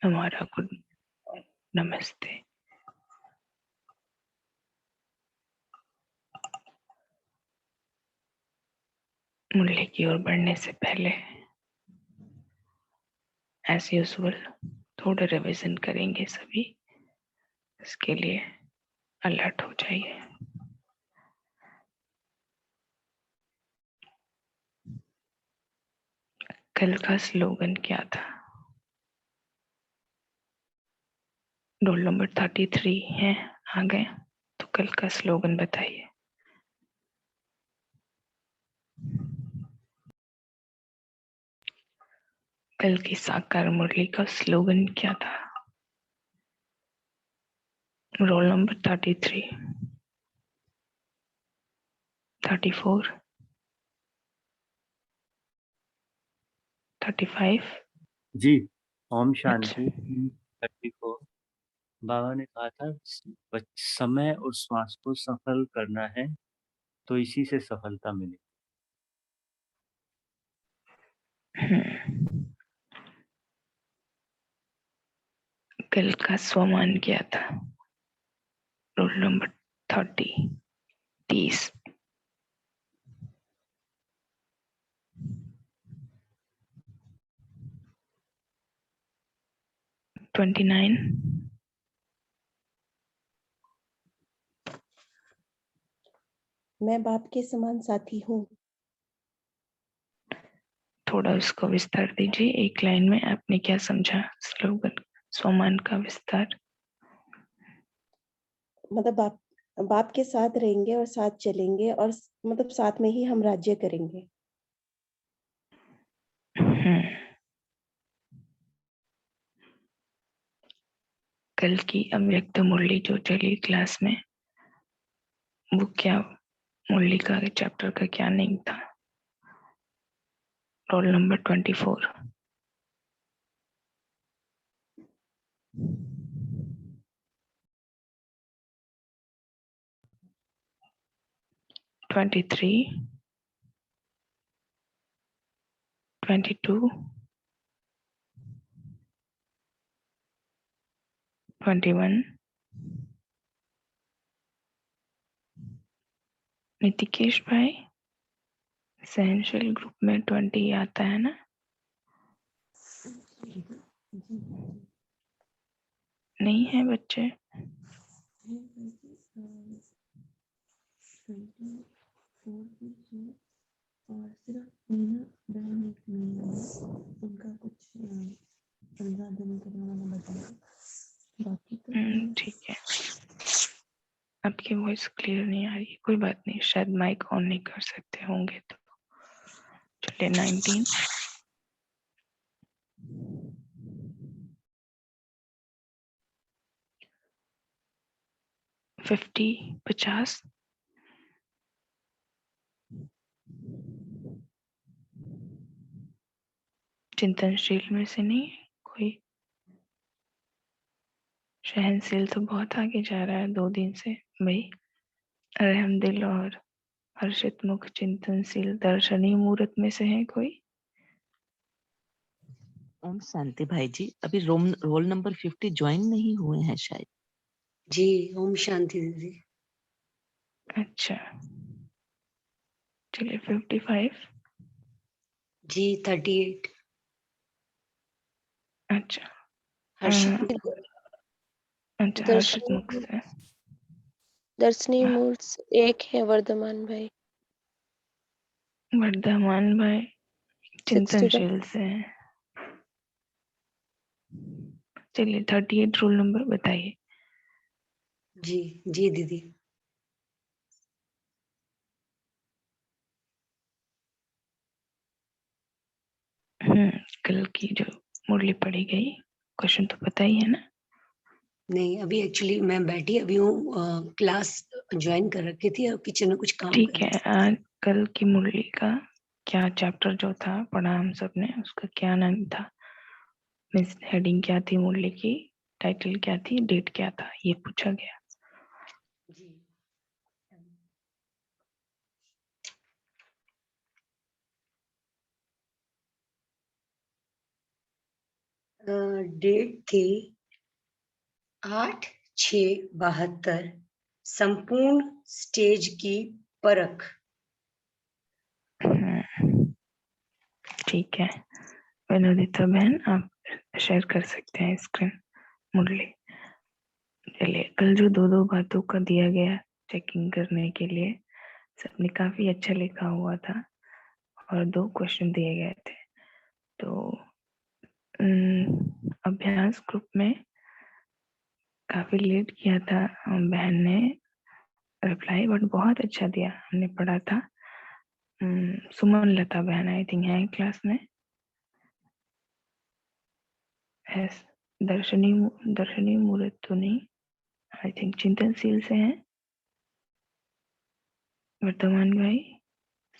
हमारा गुड नमस्ते। मुरली की ओर बढ़ने से पहले एज यूजुअल थोड़ा रिवीजन करेंगे सभी। इसके लिए अलर्ट हो जाइए। कल का स्लोगन क्या था? रोल नंबर 33 है, आ गए तो कल का स्लोगन बताइए। कल की साकार मुरली का स्लोगन क्या था? Roll number 33, 34, 35। जी, ओम अच्छा, शांति। 34 बाबा ने कहा था समय और श्वास को सफल करना है तो इसी से सफलता मिलेगी। कल का स्वमान क्या था? Roll number 30, 29। मैं बाप के समान साथी हूँ। थोड़ा उसको विस्तार दीजिए, एक लाइन में आपने क्या समझा स्लोगन स्वमान का विस्तार? मतलब बाप के साथ रहेंगे और साथ चलेंगे और मतलब साथ में ही हम राज्य करेंगे। कल की अव्यक्त मुरली जो चली क्लास में, वो क्या मुरली का चैप्टर का क्या नेम था? Roll number 24, 23, 22, 21। नितिकेश भाई, सहनशील ग्रुप में 20 आता है ना? नहीं है बच्चे? और सिर्फ मीना बहन एक मीना है, उनका कुछ 15 दिन के लिए उन्होंने बताया, बाकी तो ठीक है। आपकी वॉइस क्लियर नहीं आ रही, कोई बात नहीं, शायद माइक ऑन नहीं कर सकते होंगे तो। चलिए 19, 50, चिंतनशील में से नहीं कोई? सहनशील तो बहुत आगे जा रहा है 2 दिन से भाई। रहमदिल और हर्षित मुख चिंतनशील दर्शनीय मुहूर्त में से है कोई? ओम शांति भाई जी, अभी रोल नंबर 50 ज्वाइन नहीं हुए हैं शायद। जी, ओम शांति दीदी। अच्छा, चलिए 55। जी 38। अच्छा, हर्षित अच्छा, हर्षित मुख से। दर्शनीय मूर्त एक है वर्धमान भाई। वर्धमान भाई 61। चिंतनशील से है। चलिए 38 रोल नंबर बताइए। जी जी दीदी। कल की जो मुरली पढ़ी गई, क्वेश्चन तो पता ही है ना? नहीं, अभी एक्चुअली मैं बैठी अभी हूँ, क्लास ज्वाइन कर रखी थी और किचन में कुछ काम ठीक कर है। रही थी। आज कल की मुरली का क्या चैप्टर जो था पढ़ा हम सब ने, उसका क्या नाम था? मीन्स हेडिंग क्या थी मुरली की, टाइटल क्या थी, डेट क्या था, ये पूछा गया। जी डेट थी 8/6/72, संपूर्ण स्टेज की परख। ठीक है, विनोदिता बहन आप शेयर कर सकते हैं स्क्रीन। मुरली, चलिए, कल जो दो दो बातों का दिया गया चेकिंग करने के लिए, सबने काफी अच्छा लिखा हुआ था और 2 क्वेश्चन दिए गए थे। तो अभ्यास ग्रुप में काफी लेट किया था बहन ने रिप्लाई, बट बहुत अच्छा दिया। हमने पढ़ा था। सुमन लता बहन आई थिंक है क्लास में। यस, दर्शनी मूर्त तो नहीं, आई थिंक चिंतनशील से हैं वर्तमान भाई।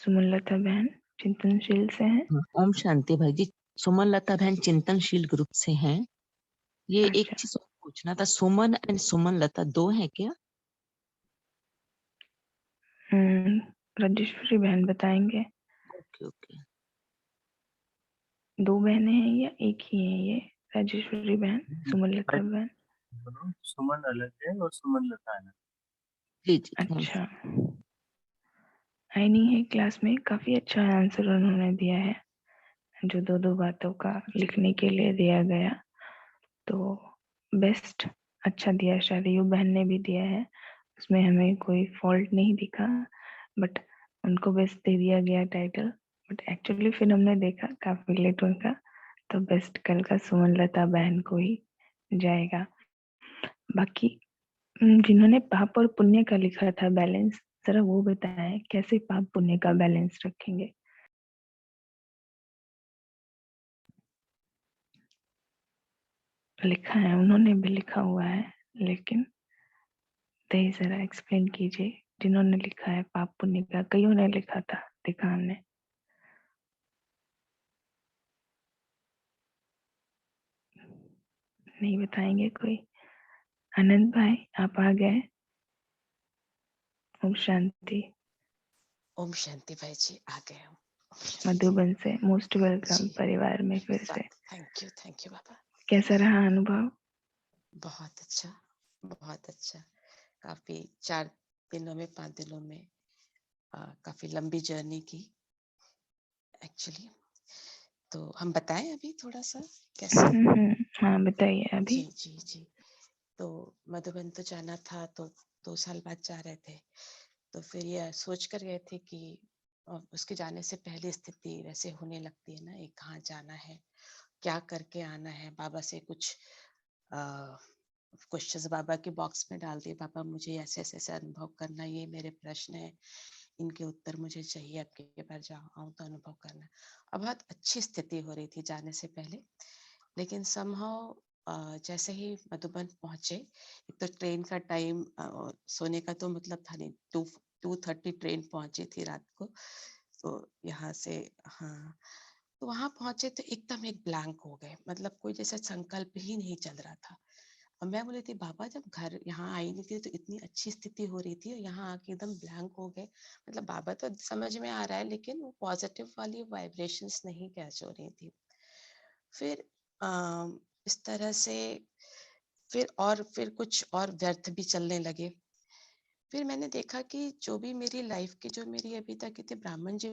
सुमन लता बहन चिंतनशील से हैं। ओम शांति भाई जी, सुमन लता बहन चिंतनशील ग्रुप से हैं। ये एक अच्छा, चीज और पूछना था, सुमन एंड सुमन लता 2 है क्या? राजेश्वरी बहन बताएंगे, ओके ओके। 2 बहनें हैं या एक ही है ये? राजेश्वरी बहन, सुमन लता बहन। दोनों, सुमन अलग है और सुमन लता अलग। जी जी, थैंक अच्छा, आई नहीं है क्लास में। काफी अच्छा आंसर उन्होंने दिया है जो दो दो बातों का लिखने के लिए दिया गया। तो बेस्ट अच्छा दिया, शायद यू बहन ने भी दिया है, उसमें हमें कोई फॉल्ट नहीं दिखा, बट उनको बेस्ट दे दिया गया टाइटल। बट एक्चुअली फिर हमने देखा काफी लेट उनका, तो बेस्ट कल का सुमन लता बहन को ही जाएगा। बाकी जिन्होंने पाप और पुण्य का लिखा था बैलेंस, जरा वो बताएं कैसे पाप पुण्य का बैलेंस रखेंगे। लिखा है, उन्होंने भी लिखा हुआ है, लेकिन दही जरा एक्सप्लेन कीजिए। जिन्होंने लिखा है पाप पुण्य का, कईयों ने लिखा था, देखा हमने। नहीं बताएंगे कोई? आनंद भाई आप आ गए। ओम शांति। ओम शांति भाई जी, आ गए हम। मधुबन से मोस्ट वेलकम जी, परिवार में फिर से। थैंक यू बाबा। कैसा रहा अनुभव? बहुत अच्छा, बहुत अच्छा। काफी 4 दिनों में 5 दिनों में काफी लंबी जर्नी की एक्चुअली। तो हम बताएं अभी थोड़ा सा कैसे? हाँ बताइए अभी। जी। तो मधुबन तो जाना था, तो 2 साल बाद जा रहे थे। तो फिर ये सोच कर गए थे कि उसके जाने से पहले स्थिति वैसे होने लगती है ना, एक कहाँ जाना है, क्या करके आना है। बाबा से कुछ क्वेश्चंस बाबा के बॉक्स में डाल दिए, बाबा मुझे ऐसे ऐसे ऐसे अनुभव करना, ये मेरे प्रश्न है, इनके उत्तर मुझे चाहिए, आपके पास आऊँ तो अनुभव करना। अब बहुत अच्छी स्थिति हो रही थी जाने से पहले, लेकिन समहाउ जैसे ही मधुबन पहुंचे, एक तो ट्रेन का टाइम, सोने का तो मतलब था नहीं, 2:30 ट्रेन पहुंची थी रात को। तो यहाँ से, हाँ, तो वहां पहुंचे तो एकदम एक ब्लैंक हो गए, मतलब कोई जैसे संकल्प ही नहीं चल रहा था। और मैं बोली थी बाबा, जब घर यहाँ आई नहीं थी तो इतनी अच्छी स्थिति हो रही थी, और यहाँ आके एकदम ब्लैंक हो गए। मतलब बाबा तो समझ में आ रहा है, लेकिन वो पॉजिटिव वाली वाइब्रेशंस नहीं कैच हो रही थी। फिर इस तरह से फिर कुछ और व्यर्थ भी चलने लगे। फिर मैंने देखा कि जो भी मेरी लाइफ की, जो मेरी अभी तक की थी ब्राह्मण जी,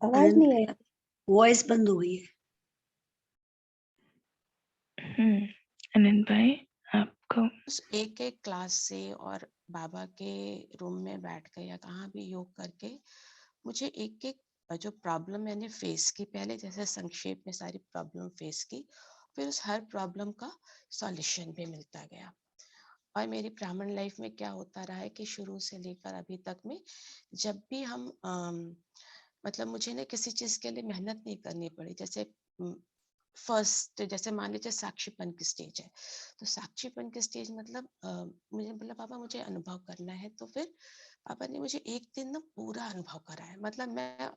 आवाज नहीं आई। वॉइस बंद हो गई है। आनंद भाई आपको। उस एक एक क्लास से और बाबा के रूम में बैठ कर या कहाँ भी योग करके, मुझे एक एक जो प्रॉब्लम मैंने फेस की पहले, जैसे संक्षेप में सारी प्रॉब्लम फेस की, फिर उस हर प्रॉब्लम का सॉल्यूशन भी मिलता गया। और मेरी ब्राह्मण लाइफ में क्या होता रहा है कि शुरू से लेकर अभी तक में, जब भी हम मतलब मुझे ना किसी चीज के लिए मेहनत नहीं करनी पड़ी। जैसे फर्स्ट, जैसे मान लीजिए साक्षीपन की स्टेज है, तो साक्षीपन की स्टेज मतलब मुझे बोला बाबा मुझे अनुभव करना है, तो फिर पापा ने मुझे एक दिन ना पूरा अनुभव कराया। मतलब मैं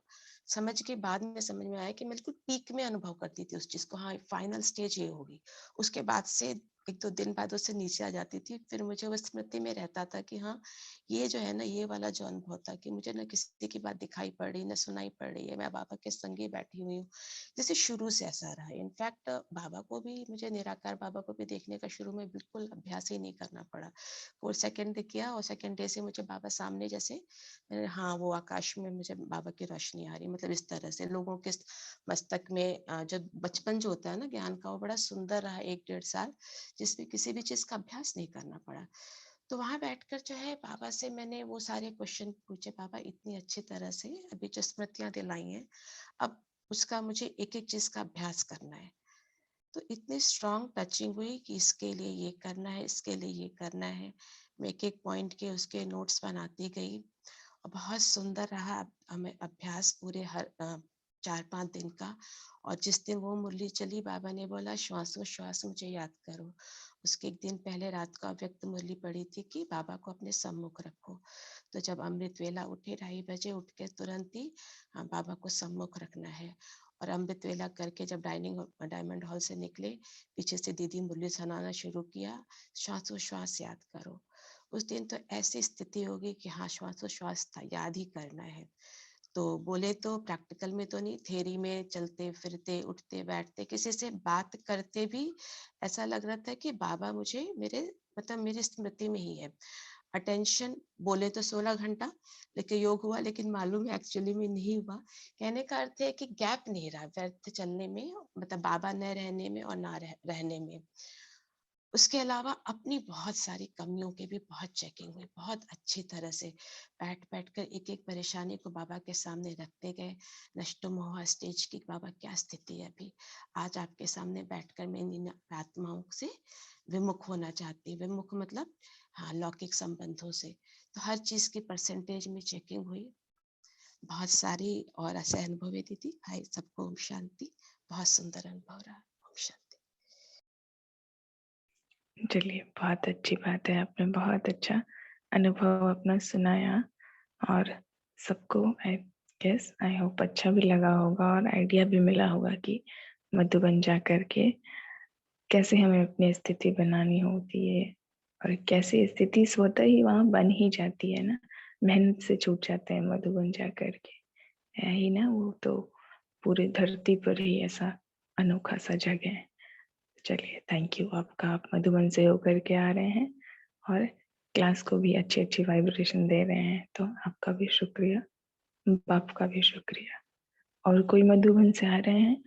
समझ के बाद में समझ में आया कि मैं बिल्कुल पीक में अनुभव करती थी उस चीज को, हाँ फाइनल स्टेज ये होगी। उसके बाद से 1-2 दिन बाद उससे नीचे आ जाती थी, फिर मुझे वो स्मृति में रहता था कि हाँ, ये जो है ना, ये वाला जो अनुभव था कि मुझे ना किसी की बात दिखाई पड़ रही, ना सुनाई पड़ रही है, मैं बाबा के संग ही बैठी हुई हूँ। जैसे शुरू से ऐसा रहा है। इनफैक्ट बाबा को भी, मुझे निराकार बाबा को भी देखने का शुरू में बिल्कुल अभ्यास ही नहीं करना पड़ा। वो सेकंड डे किया और सेकंड डे से मुझे बाबा सामने जैसे हाँ, वो आकाश में मुझे बाबा की रोशनी आ रही, मतलब इस तरह से लोगों के मस्तक में जो बचपन जो होता है ना ज्ञान का, वो बड़ा सुंदर रहा 1-1.5 साल, जिसमें किसी भी चीज का अभ्यास नहीं करना पड़ा। तो वहां बैठकर जो है बाबा से मैंने वो सारे क्वेश्चन पूछे, बाबा इतनी अच्छी तरह से अभी जो स्मृतियां दिलाई हैं, अब उसका मुझे एक एक चीज का अभ्यास करना है। तो इतनी स्ट्रांग टचिंग हुई कि इसके लिए ये करना है, इसके लिए ये करना है। मैं एक एक पॉइंट के उसके नोट्स बनाती गई और बहुत सुंदर रहा हमें अभ्यास पूरे हर 4-5 दिन का। और जिस दिन वो मुरली चली, बाबा ने बोला श्वासोश्वास मुझे याद करो। उसके एक दिन पहले रात को अव्यक्त मुरली पड़ी थी कि बाबा को अपने सम्मुख रखो। तो जब अमृत वेला उठे 2:30 बजे, उठ के तुरंत ही बाबा को सम्मुख रखना है। और अमृत वेला करके जब डायमंड हॉल से निकले, पीछे से दीदी मुरली सुनाना शुरू किया, श्वासोश्वास याद करो। उस दिन तो ऐसी स्थिति होगी कि हाँ, श्वासोश्वास याद ही करना है। तो बोले तो प्रैक्टिकल में तो नहीं, थ्योरी में चलते फिरते उठते बैठते किसी से बात करते भी ऐसा लग रहा था कि बाबा मुझे मेरी स्मृति में ही है। अटेंशन बोले तो 16 घंटा लेकिन योग हुआ, लेकिन मालूम है एक्चुअली में नहीं हुआ। कहने का अर्थ है कि गैप नहीं रहा व्यर्थ चलने में, मतलब बाबा न रहने में और ना रहने में। उसके अलावा अपनी बहुत सारी कमियों की भी बहुत चेकिंग हुई, बहुत अच्छी तरह से बैठ कर एक एक परेशानी को बाबा के सामने रखते गए। नष्टो मोह स्टेज की बाबा क्या स्थिति है अभी, आज आपके सामने बैठकर मैं इन आत्माओं से विमुख होना चाहती। विमुख मतलब हाँ, लौकिक संबंधों से। तो हर चीज की परसेंटेज में चेकिंग हुई, बहुत सारी और ऐसे अनुभव दी थी। भाई सबको ओम शांति। बहुत सुंदर अनुभव रहा। ओम शांति। चलिए, बहुत अच्छी बात है, आपने बहुत अच्छा अनुभव अपना सुनाया और सबको आई होप अच्छा भी लगा होगा और आइडिया भी मिला होगा कि मधुबन जा करके कैसे हमें अपनी स्थिति बनानी होती है और कैसे स्थिति स्वतः ही वहां बन ही जाती है ना, मेहनत से छूट जाते हैं मधुबन जा करके, है ही ना। वो तो पूरी धरती पर ही ऐसा अनोखा सा जगह है। चलिए, थैंक यू आपका, आप मधुबन से होकर के आ रहे हैं और क्लास को भी अच्छी अच्छी वाइब्रेशन दे रहे हैं, तो आपका भी शुक्रिया, बाप का भी शुक्रिया। और कोई मधुबन से आ रहे हैं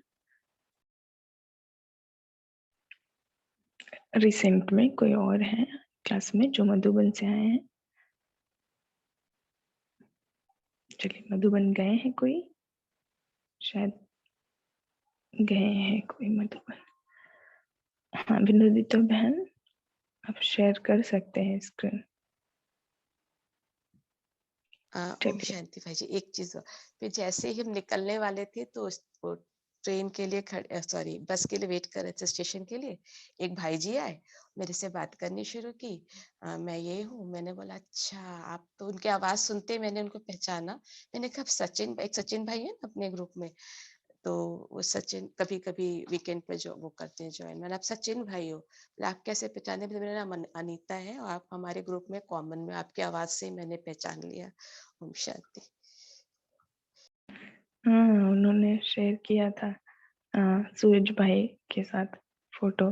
रिसेंट में, कोई और है क्लास में जो मधुबन से आए हैं? चलिए, मधुबन गए हैं कोई, शायद गए हैं कोई मधुबन। हाँ, विनोदिता बहन, आप शेयर कर सकते हैं स्क्रीन। ओम शांति भाई जी। एक चीज फिर जैसे ही हम निकलने वाले थे तो वो ट्रेन के लिए सॉरी बस के लिए वेट कर रहे थे स्टेशन के लिए, एक भाई जी आए, मेरे से बात करनी शुरू की। मैं ये हूँ, मैंने बोला अच्छा आप, तो उनकी आवाज सुनते मैंने उनको पहचाना। मैंने कहा एक सचिन भाई है ना अपने ग्रुप में, तो वो सचिन कभी कभी वीकेंड पे जो वो करते हैं ज्वाइन। मैंने आप सचिन भाई हो, आप कैसे पहचाने? मेरा नाम अनीता है और आप हमारे ग्रुप में कॉमन में, आपकी आवाज से मैंने पहचान लिया। ओम शांति। हाँ, उन्होंने शेयर किया था सूरज भाई के साथ फोटो,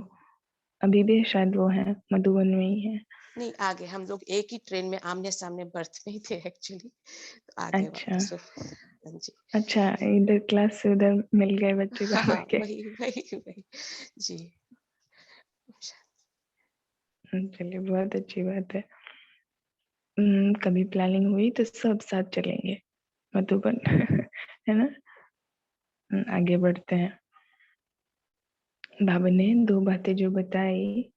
अभी भी शायद वो है मधुबन में ही है। नहीं, आगे हम लोग एक ही ट्रेन में आमने सामने बर्थ में ही थे एक्चुअली, तो आगे अच्छा वापस हाँ जी। अच्छा, इधर क्लास से उधर मिल गए बच्चे हाँ बाबा के। वही वही वही जी। चलिए, बहुत अच्छी बात है। कभी प्लानिंग हुई तो सब साथ चलेंगे मधुबन है ना। आगे बढ़ते हैं। बाबा ने 2 बातें जो बताई,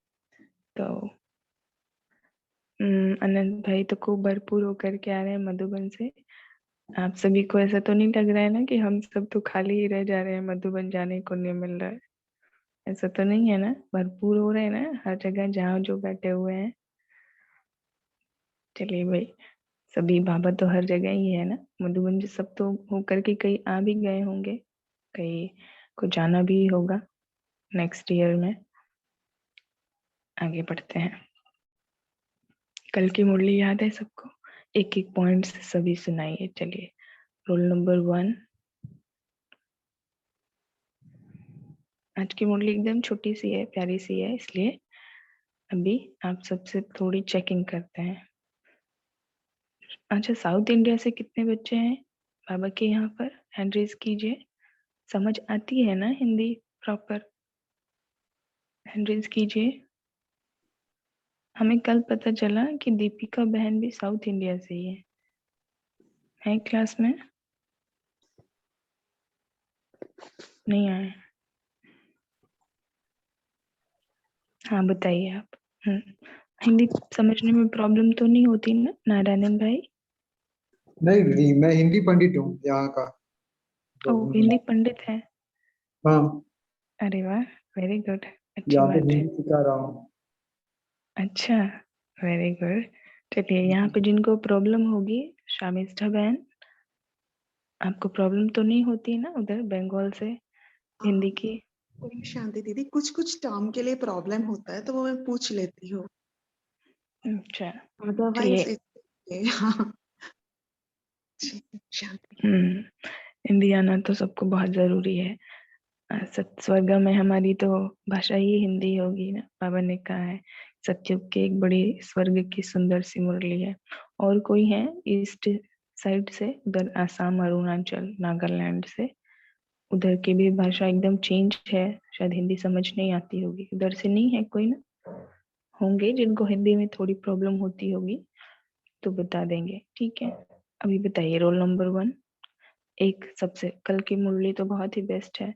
तो अनंत भाई तो खूब भरपूर होकर के आ रहे हैं मधुबन से। आप सभी को ऐसा तो नहीं लग रहा है ना कि हम सब तो खाली ही रह जा रहे हैं, मधुबन जाने को नहीं मिल रहा है? ऐसा तो नहीं है ना, भरपूर हो रहे हैं ना हर जगह जहाँ जो बैठे हुए हैं। चलिए भाई, सभी बाबा तो हर जगह ही है ना, मधुबन जी सब तो होकर के कहीं आ भी गए होंगे, कहीं को जाना भी होगा नेक्स्ट ईयर में। आगे बढ़ते हैं। कल की मुरली याद है सबको? एक एक पॉइंट सभी सुनाइए। चलिए, रोल नंबर 1। आज की मुरली एकदम छोटी सी है, प्यारी सी है, इसलिए अभी आप सबसे थोड़ी चेकिंग करते हैं। अच्छा, साउथ इंडिया से कितने बच्चे हैं बाबा के यहाँ पर? हैंड रेज कीजिए। समझ आती है ना हिंदी प्रॉपर? हैंड रेज कीजिए। हमें कल पता चला कि दीपिका बहन भी साउथ इंडिया से ही है क्लास में? नहीं आए? हाँ बताइए आप। हिंदी समझने में प्रॉब्लम तो नहीं होती ना नारायण भाई? नहीं दीदी, मैं हिंदी पंडित हूँ यहाँ का। तो ओ, हिंदी पंडित है? हाँ, अरे वाह, वेरी गुड, अच्छी यहाँ पे बात है। हिंदी सिखा रहा हूँ। अच्छा, वेरी गुड। चलिए, यहाँ पे जिनको प्रॉब्लम होगी, शामिस्ठा बहन, आपको प्रॉब्लम तो नहीं होती ना उधर बंगाल से हिंदी की? ओम शांति दीदी, कुछ कुछ टर्म के लिए प्रॉब्लम होता है तो वो मैं पूछ लेती हूँ, अच्छा, अदरवाइज चलिए। हाँ। शांति। हिंदी आना तो सबको बहुत जरूरी है। स्वर्ग में हमारी तो भाषा ही हिंदी होगी ना, बाबा ने कहा है। सत्युग के एक बड़ी स्वर्ग की सुंदर सी मुरली है। और कोई है ईस्ट साइड से, उधर आसाम, अरुणाचल, नागालैंड से, उधर की भी भाषा एकदम चेंज है, शायद हिंदी समझ नहीं आती होगी। उधर से नहीं है कोई ना? होंगे जिनको हिंदी में थोड़ी प्रॉब्लम होती होगी तो बता देंगे, ठीक है? अभी बताइए, रोल नंबर 1। एक सबसे कल की मुरली तो बहुत ही बेस्ट है,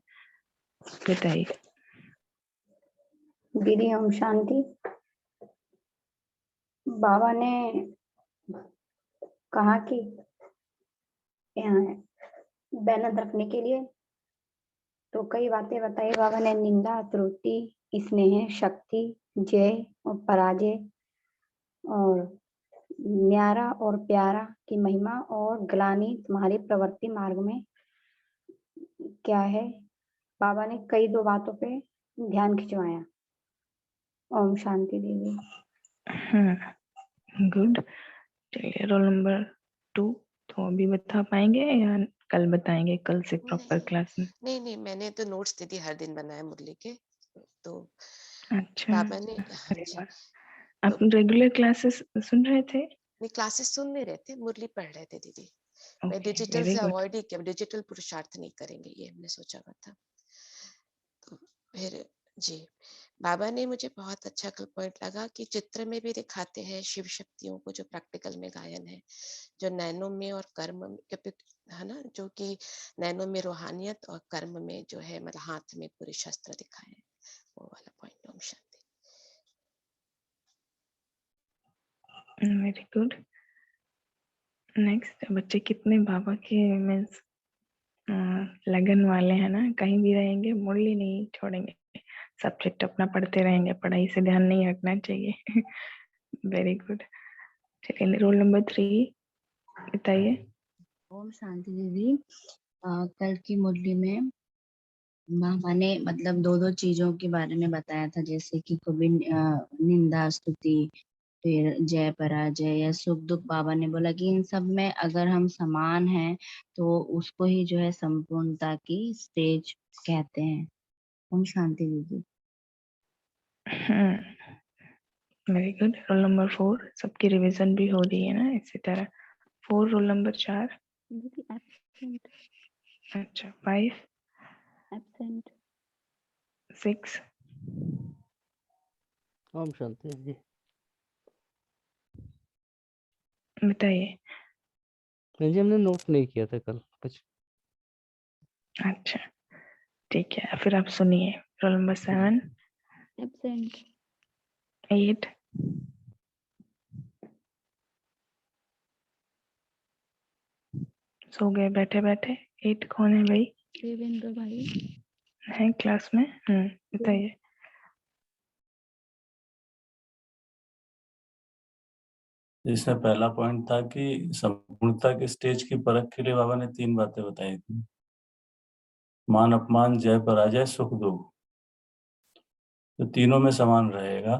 बताइए। दीदी ओम शांति। बाबा ने कहा कि बैलेंस रखने के लिए तो कई बातें बताई बाबा ने। निंदा, त्रुटि, स्नेह, शक्ति, जय और पराजय, और न्यारा और प्यारा की महिमा, और ग्लानि तुम्हारी प्रवृत्ति मार्ग में क्या है। बाबा ने कई दो बातों पे ध्यान खिंचवाया। ओम शांति दीदी। गुड। चलिए, रोल नंबर 2 तो अभी बता पाएंगे या कल बताएंगे, कल से प्रॉपर क्लास में? नहीं, मैंने तो नोट्स दीदी हर दिन बनाए मुरली के, तो अच्छा, बाबा ने अरे वाह। आप रेगुलर क्लासेस सुन रहे थे? नहीं, क्लासेस सुन नहीं रहे थे, मुरली पढ़ रहे थे दीदी। मैं ओके, डिजिटल वेरी से गुड। अवॉइड ही किया, डिजिटल पुरुषार्थ नहीं करेंगे ये हमने सोचा हुआ था। तो फिर जी, बाबा ने मुझे बहुत अच्छा पॉइंट लगा कि चित्र में भी दिखाते हैं शिव शक्तियों को, जो प्रैक्टिकल में गायन है, जो नैनो में और कर्म में है ना, जो कि नैनो में रूहानियत और कर्म में जो है मतलब हाथ में पूरे शस्त्र दिखाए हैं, वो वाला पॉइंट। ओम शांति। Very good. नेक्स्ट, बच्चे कितने बाबा के मीन्स लगन वाले हैं ना, कहीं भी रहेंगे मुरली नहीं छोड़ेंगे, सब्जेक्ट अपना पढ़ते रहेंगे, पढ़ाई से ध्यान नहीं हटना चाहिए। Very good. चलिए, रोल नंबर 3 बताइए। ओम शांति दीदी। कल की मुरली में बाबा ने मतलब दो दो चीजों के बारे में बताया था, जैसे कि कभी निंदा, स्तुति, फिर जय पराजय या सुख दुख। बाबा ने बोला कि इन सब में अगर हम समान हैं तो उसको ही जो है संपूर्णता की स्टेज कहते हैं। ओम शांति दीदी। Very good. रोल नंबर 4, सबकी रिवीजन भी हो रही है ना इसी तरह। 4, रोल नंबर 4। एब्सेंट। अच्छा, 5, एब्सेंट। 6। ओम शांति जी। बताइए। जी, हमने नोट नहीं किया था कल कुछ। अच्छा, ठीक है, फिर आप सुनिए। Roll number 7। एब्सेंट। 8। सो गए बैठे बैठे। 8 कौन है भाई? देवेंद्र भाई है क्लास में? बताइए। इसमें पहला पॉइंट था कि संपूर्णता के स्टेज की परख के लिए बाबा ने 3 बातें बताई थी: मान अपमान, जय पराजय, सुख दुख। तो तीनों में समान रहेगा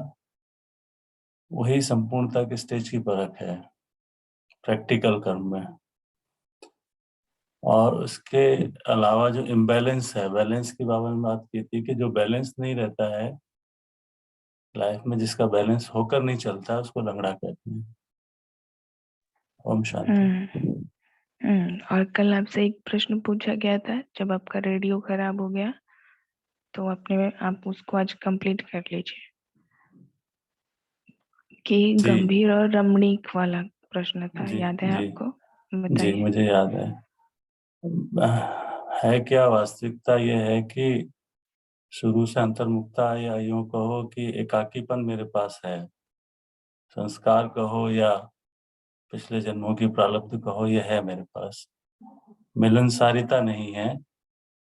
वही संपूर्णता के स्टेज की परख है प्रैक्टिकल कर्म में। और उसके अलावा जो इम्बैलेंस है, बैलेंस की बाबा ने बात की थी कि जो बैलेंस नहीं रहता है लाइफ में, जिसका बैलेंस होकर नहीं चलता है, उसको लंगड़ा कहते हैं। ओम शांति। और कल आपसे एक प्रश्न पूछा गया था, जब आपका रेडियो खराब हो गया तो आप उसको आज कंप्लीट कर लीजिए, कि जी गंभीर और रमणीक वाला प्रश्न था, जी याद है जी आपको? जी, बताइए। मुझे याद है क्या वास्तविकता ये है कि शुरू से अंतर्मुक्ता, या यूं कहो कि एकाकीपन मेरे पास है, संस्कार कहो या पिछले जन्मों की प्रारब्ध कहो, ये है मेरे पास, मिलनसारिता नहीं है।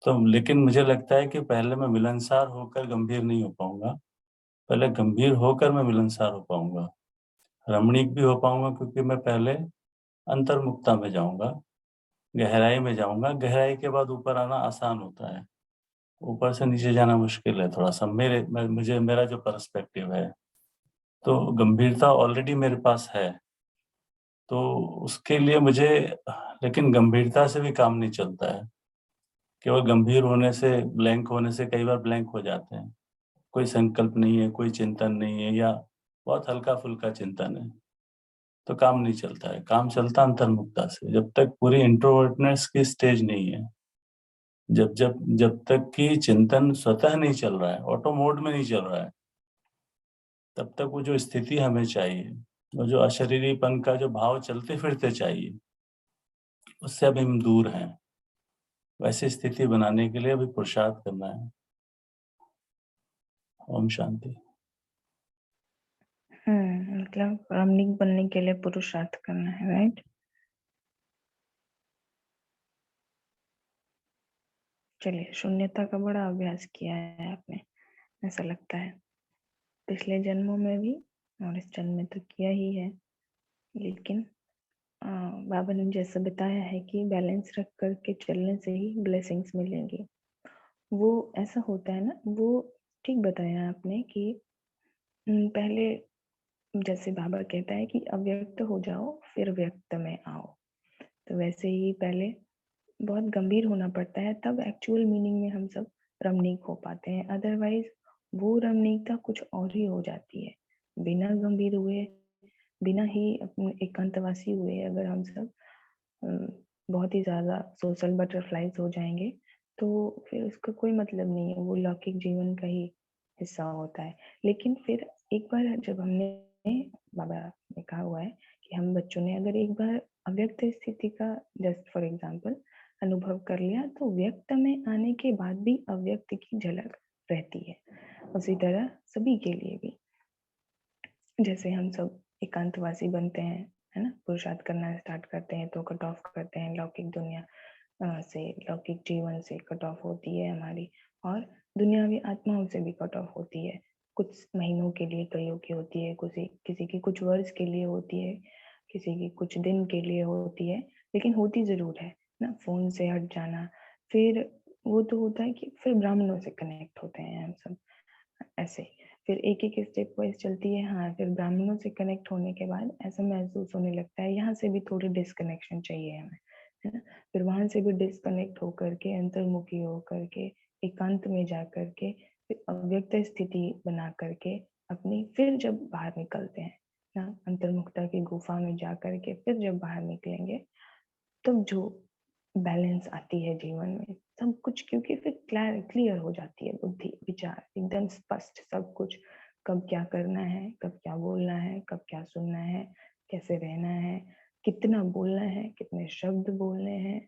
तो लेकिन मुझे लगता है कि पहले मैं मिलनसार होकर गंभीर नहीं हो पाऊंगा, पहले गंभीर होकर मैं मिलनसार हो पाऊंगा, रमणीक भी हो पाऊंगा, क्योंकि मैं पहले अंतर्मुक्ता में जाऊंगा, गहराई में जाऊंगा। गहराई के बाद ऊपर आना आसान होता है, ऊपर से नीचे जाना मुश्किल है थोड़ा सा, मुझे मेरा जो पर्सपेक्टिव है। तो गंभीरता ऑलरेडी मेरे पास है, तो उसके लिए मुझे, लेकिन गंभीरता से भी काम नहीं चलता है। केवल गंभीर होने से, ब्लैंक होने से कई बार ब्लैंक हो जाते हैं, कोई संकल्प नहीं है, कोई चिंतन नहीं है, या बहुत हल्का फुल्का चिंतन है, तो काम नहीं चलता है। काम चलता अंतर्मुक्ता से, जब तक पूरी इंट्रोवर्टनेस की स्टेज नहीं है, जब तक कि चिंतन स्वतः नहीं चल रहा है, ऑटो मोड में नहीं चल रहा है, तब तक वो जो स्थिति हमें चाहिए, वो जो अशरीरीपन का जो भाव चलते फिरते चाहिए, उससे अभी हम दूर हैं। वैसी स्थिति बनाने के लिए अभी पुरुषार्थ करना है। ओम शांति। मतलब रमणीक बनने के लिए पुरुषार्थ करना है, राइट? चलिए, शून्यता का बड़ा अभ्यास किया है आपने, ऐसा लगता है, पिछले जन्मों में भी और इस जन्म में तो किया ही है। लेकिन बाबा ने जैसा बताया है कि बैलेंस रख करके चलने से ही ब्लेसिंग्स मिलेंगी, वो ऐसा होता है ना, वो ठीक बताया आपने कि पहले जैसे बाबा कहता है कि अव्यक्त हो जाओ फिर व्यक्त में आओ, तो वैसे ही पहले बहुत गंभीर होना पड़ता है, तब एक्चुअल मीनिंग में हम सब रमणीक हो पाते हैं। अदरवाइज वो रमणीकता कुछ और ही हो जाती है। बिना गंभीर हुए, बिना ही अपने एकांतवासी हुए अगर हम सब बहुत ही ज्यादा सोशल बटरफ्लाइज हो जाएंगे, तो फिर उसका कोई मतलब नहीं है, वो लौकिक जीवन का ही हिस्सा होता है। लेकिन फिर एक बार जब हमने, बाबा ने कहा हुआ है कि हम बच्चों ने अगर एक बार अव्यक्त स्थिति का जस्ट फॉर एग्जांपल अनुभव कर लिया, तो व्यक्त में आने के बाद भी अव्यक्त की झलक रहती है। उसी तरह सभी के लिए भी, जैसे हम सब एकांतवासी बनते हैं, है ना, पुरुषार्थ करना स्टार्ट करते हैं, तो कट ऑफ करते हैं लौकिक दुनिया से, लौकिक जीवन से कट ऑफ होती है हमारी, और दुनियावी आत्माओं से भी कट ऑफ होती है। कुछ महीनों के लिए कईयों की होती है, किसी की कुछ वर्ष के लिए होती है, किसी की कुछ दिन के लिए होती है, लेकिन होती जरूर है ना। फोन से हट जाना, फिर वो तो होता है कि फिर ब्राह्मणों से कनेक्ट होते हैं हम सब, ऐसे फिर एक एक स्टेप वाइज चलती है। हाँ, फिर ब्राह्मणों से कनेक्ट होने के बाद ऐसा महसूस होने लगता है यहाँ से भी थोड़ी डिस्कनेक्शन चाहिए हमें, है ना। फिर वहां से भी डिस्कनेक्ट होकर के, अंतर्मुखी होकर के, एकांत में जा करके, फिर अव्यक्त स्थिति बना करके अपनी, फिर जब बाहर निकलते हैं ना, अंतर्मुखता की गुफा में जा करके फिर जब बाहर निकलेंगे, तब जो बैलेंस आती है जीवन में सब कुछ, क्योंकि फिर क्लियर हो जाती है बुद्धि, विचार एकदम स्पष्ट, सब कुछ, कब क्या करना है, कब क्या बोलना है, कब क्या सुनना है, कैसे रहना है, कितना बोलना है, कितने शब्द बोलने हैं,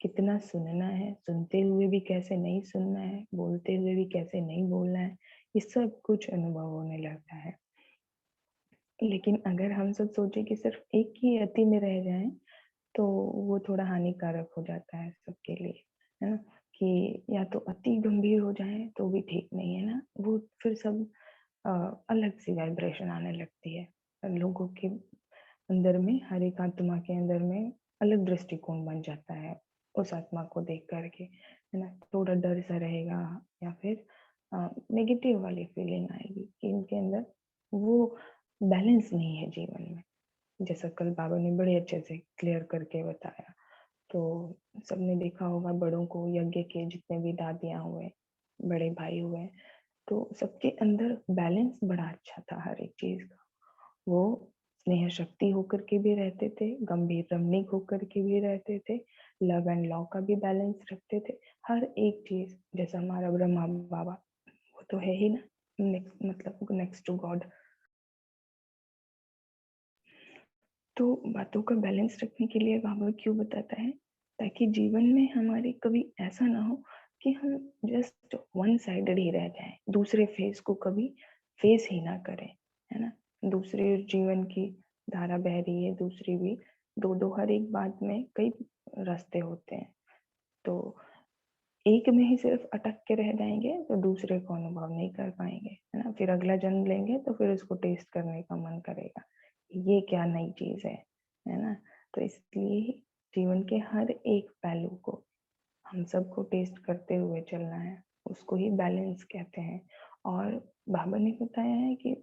कितना सुनना है, सुनते हुए भी कैसे नहीं सुनना है, बोलते हुए भी कैसे नहीं बोलना है, ये सब कुछ अनुभव होने लगता है। लेकिन अगर हम सब सोचे कि सिर्फ एक ही अति में रह जाएं, तो वो थोड़ा हानिकारक हो जाता है सबके लिए, है ना। कि या तो अति गंभीर हो जाए तो भी ठीक नहीं है ना, वो फिर सब अलग सी वाइब्रेशन आने लगती है लोगों के अंदर में, हर एक आत्मा के अंदर में अलग दृष्टिकोण बन जाता है उस आत्मा को देख करके, है ना। थोड़ा डर सा रहेगा, या फिर नेगेटिव वाली फीलिंग आएगी कि इनके अंदर वो बैलेंस नहीं है जीवन में। जैसा कल बाबा ने बड़े अच्छे से क्लियर करके बताया। तो सबने देखा होगा बड़ों को, यज्ञ के जितने भी दादियाँ हुए, बड़े भाई हुए, तो सबके अंदर बैलेंस बड़ा अच्छा था हर एक चीज का। वो स्नेह शक्ति होकर के भी रहते थे, गंभीर रमणीक होकर के भी रहते थे, लव एंड लॉ का भी बैलेंस रखते थे। हर एक चीज, जैसा हमारा ब्रह्मा बाबा, वो तो है ही ना, मतलब नेक्स्ट टू गॉड। तो बातों का बैलेंस रखने के लिए बाबा क्यों बताता है? ताकि जीवन में हमारे कभी ऐसा ना हो कि हम जस्ट वन साइडेड ही रह जाएं, दूसरे फेस को कभी फेस ही ना करें, है ना। दूसरे जीवन की धारा बह रही है, दूसरी भी, दो हर एक बात में कई रास्ते होते हैं। तो एक में ही सिर्फ अटक के रह जाएंगे तो दूसरे को अनुभव नहीं कर पाएंगे, है ना। फिर अगला जन्म लेंगे तो फिर उसको टेस्ट करने का मन करेगा, ये क्या नई चीज है ना। तो इसलिए जीवन के हर एक पहलू को हम सबको टेस्ट करते हुए चलना है, उसको ही बैलेंस कहते हैं। और बाबा ने बताया है कि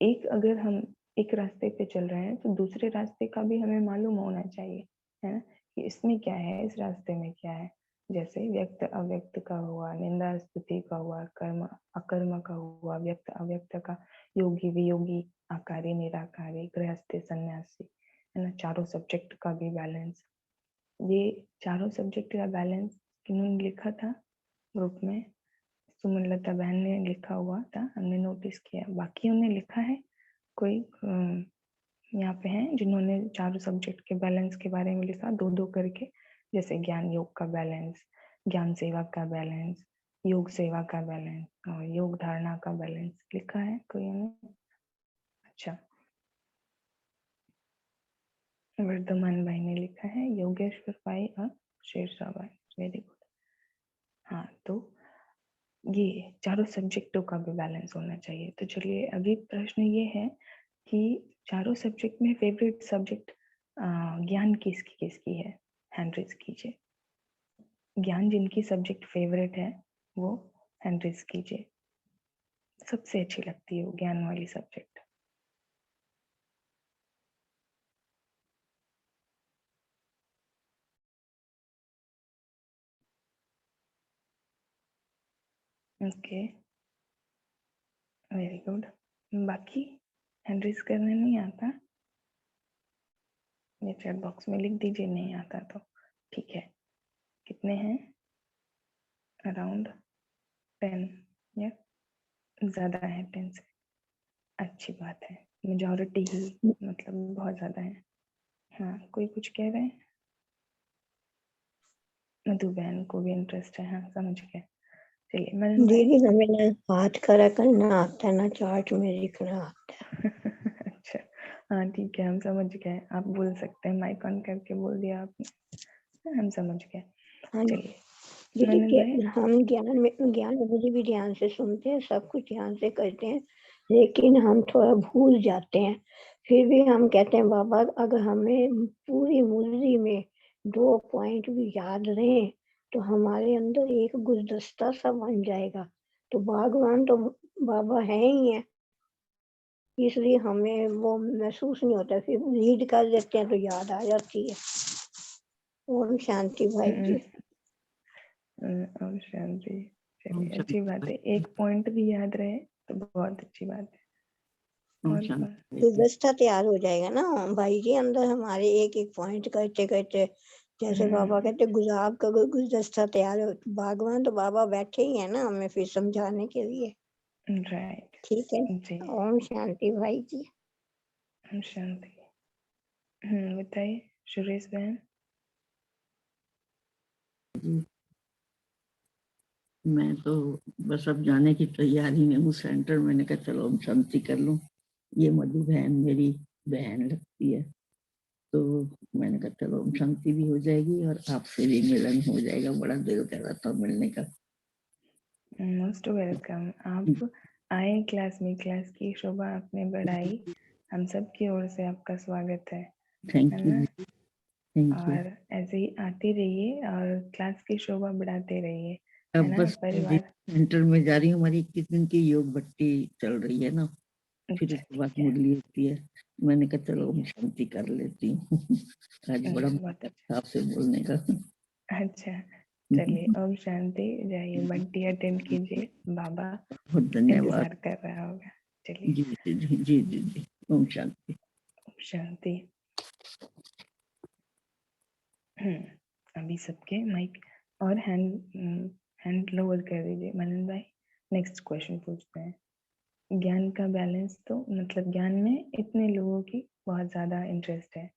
एक अगर हम एक रास्ते पे चल रहे हैं तो दूसरे रास्ते का भी हमें मालूम होना चाहिए, है ना, कि इसमें क्या है, इस रास्ते में क्या है। जैसे व्यक्त अव्यक्त का हुआ, निंदा स्तुति का हुआ, कर्म अकर्म का हुआ, व्यक्त अव्यक्त का, योगी वियोगी, आकारी निराकारी, गृहस्थी सन्यासी, है ना, चारों सब्जेक्ट का भी बैलेंस। ये चारों सब्जेक्ट का बैलेंस किन्होंने लिखा था ग्रुप में? सुमनलता बहन ने लिखा हुआ था, हमने नोटिस किया। बाकी उन्हें लिखा है कोई यहाँ पे हैं जिन्होंने चारों सब्जेक्ट के बैलेंस के बारे में लिखा, दो दो करके, जैसे ज्ञान योग का बैलेंस, ज्ञान सेवा का बैलेंस, योग सेवा का बैलेंस और योग धारणा का बैलेंस लिखा है कोई ने? अच्छा, वर्धमान भाई ने लिखा है, योगेश्वर भाई और शेरशाह भाई, वेरी गुड। हाँ, तो ये चारों सब्जेक्टों का भी बैलेंस होना चाहिए। तो चलिए, अभी प्रश्न ये है कि चारों सब्जेक्ट में फेवरेट सब्जेक्ट ज्ञान किसकी किसकी है? हैंड रेज कीजिए। ज्ञान जिनकी सब्जेक्ट फेवरेट है वो हैंड रेज कीजिए। सबसे अच्छी लगती है वो ज्ञान वाली सब्जेक्ट। Okay, very good. बाकी हैंड रेज करने नहीं आता? ये चैट बॉक्स में लिख दीजिए, नहीं आता तो ठीक है। कितने हैं? अराउंड 10 या ज्यादा है 10 से? अच्छी बात है, मेजॉरिटी ही, मतलब बहुत ज्यादा है। हाँ, कोई कुछ कह रहे हैं? मधु बहन को भी इंटरेस्ट है, हाँ समझ गए। चलिए मदन भाई। दीदी हमें ना हाथ खड़ा करना आता है ना चार्ट में लिखना आता है। अच्छा, हाँ ठीक है, हम समझ गए। आप बोल सकते हैं, माइक ऑन करके बोल दिया आपने, हम समझ गए। हाँ चलिए दीदी मदन भाई। हम ज्ञान मुझे भी ध्यान से सुनते हैं, सब कुछ ध्यान से करते हैं, लेकिन हम थोड़ा भूल जाते हैं। फिर भी हम कहते हैं बाबा अगर हमें पूरी मुरली में 2 पॉइंट भी याद रहे तो हमारे अंदर एक गुलदस्ता सा बन जाएगा। तो भगवान तो बाबा है ही है, इसलिए हमें वो महसूस नहीं होता, फिर रीड कर लेते हैं तो याद आ जाती है। ओम शांति भाई जी। ओम शांति। चलिए अच्छी बात है, एक पॉइंट भी याद रहे तो बहुत अच्छी बात है। और गुलदस्ता तैयार हो जाएगा ना भाई जी अंदर हमारे, एक एक पॉइंट करते करते, जैसे बाबा कहते गुलाब का गुलदस्ता तैयार हो। भगवान तो बाबा बैठे ही है ना हमें फिर समझाने के लिए। राइट, ठीक है जी। ओम शांति भाई जी। ओम शांति। बताइए सुरेश बहन। मैं तो बस अब जाने की तैयारी में हूँ सेंटर। मैंने कहा चलो हम शांति कर लूं। ये मधु बहन मेरी बहन लगती है, तो मैंने कहा चलो हम शांति भी हो जाएगी और आपसे भी मिलन हो जाएगा। बड़ा दिल कर रहा था मिलने का। Most welcome. आप आए क्लास में, क्लास की शोभा आपने बढ़ाई, हम सब की ओर से आपका स्वागत है। थैंक है यू, ना? Thank you. और ऐसे ही आते रहिए और क्लास की शोभा बढ़ाते रहिए, है अब ना। बस परिवार सेंटर में जा रही हूँ, हमारी 21 दिन की योग भट्टी चल रही है ना, फिर अच्छा उसके बाद ठीक है। मुरली होती है। मैंने कहा चलो ओम शांति कर लेती हूँ। आज बड़ा मन बहुत था आपसे बोलने का। अच्छा चलिए, ओम शांति। जाइए बंटी अटेंड कीजिए, बाबा बहुत धन्यवाद। इंतजार कर रहा होगा। चलिए, जी जी जी जी जी जी, ओम शांति। ओम शांति। अभी सबके माइक और हैंड लोअर कर दीजिए। मनन भाई नेक्स्ट क्वेश्चन पूछते हैं। ज्ञान का बैलेंस, तो मतलब ज्ञान में इतने लोगों की बहुत ज्यादा इंटरेस्ट है।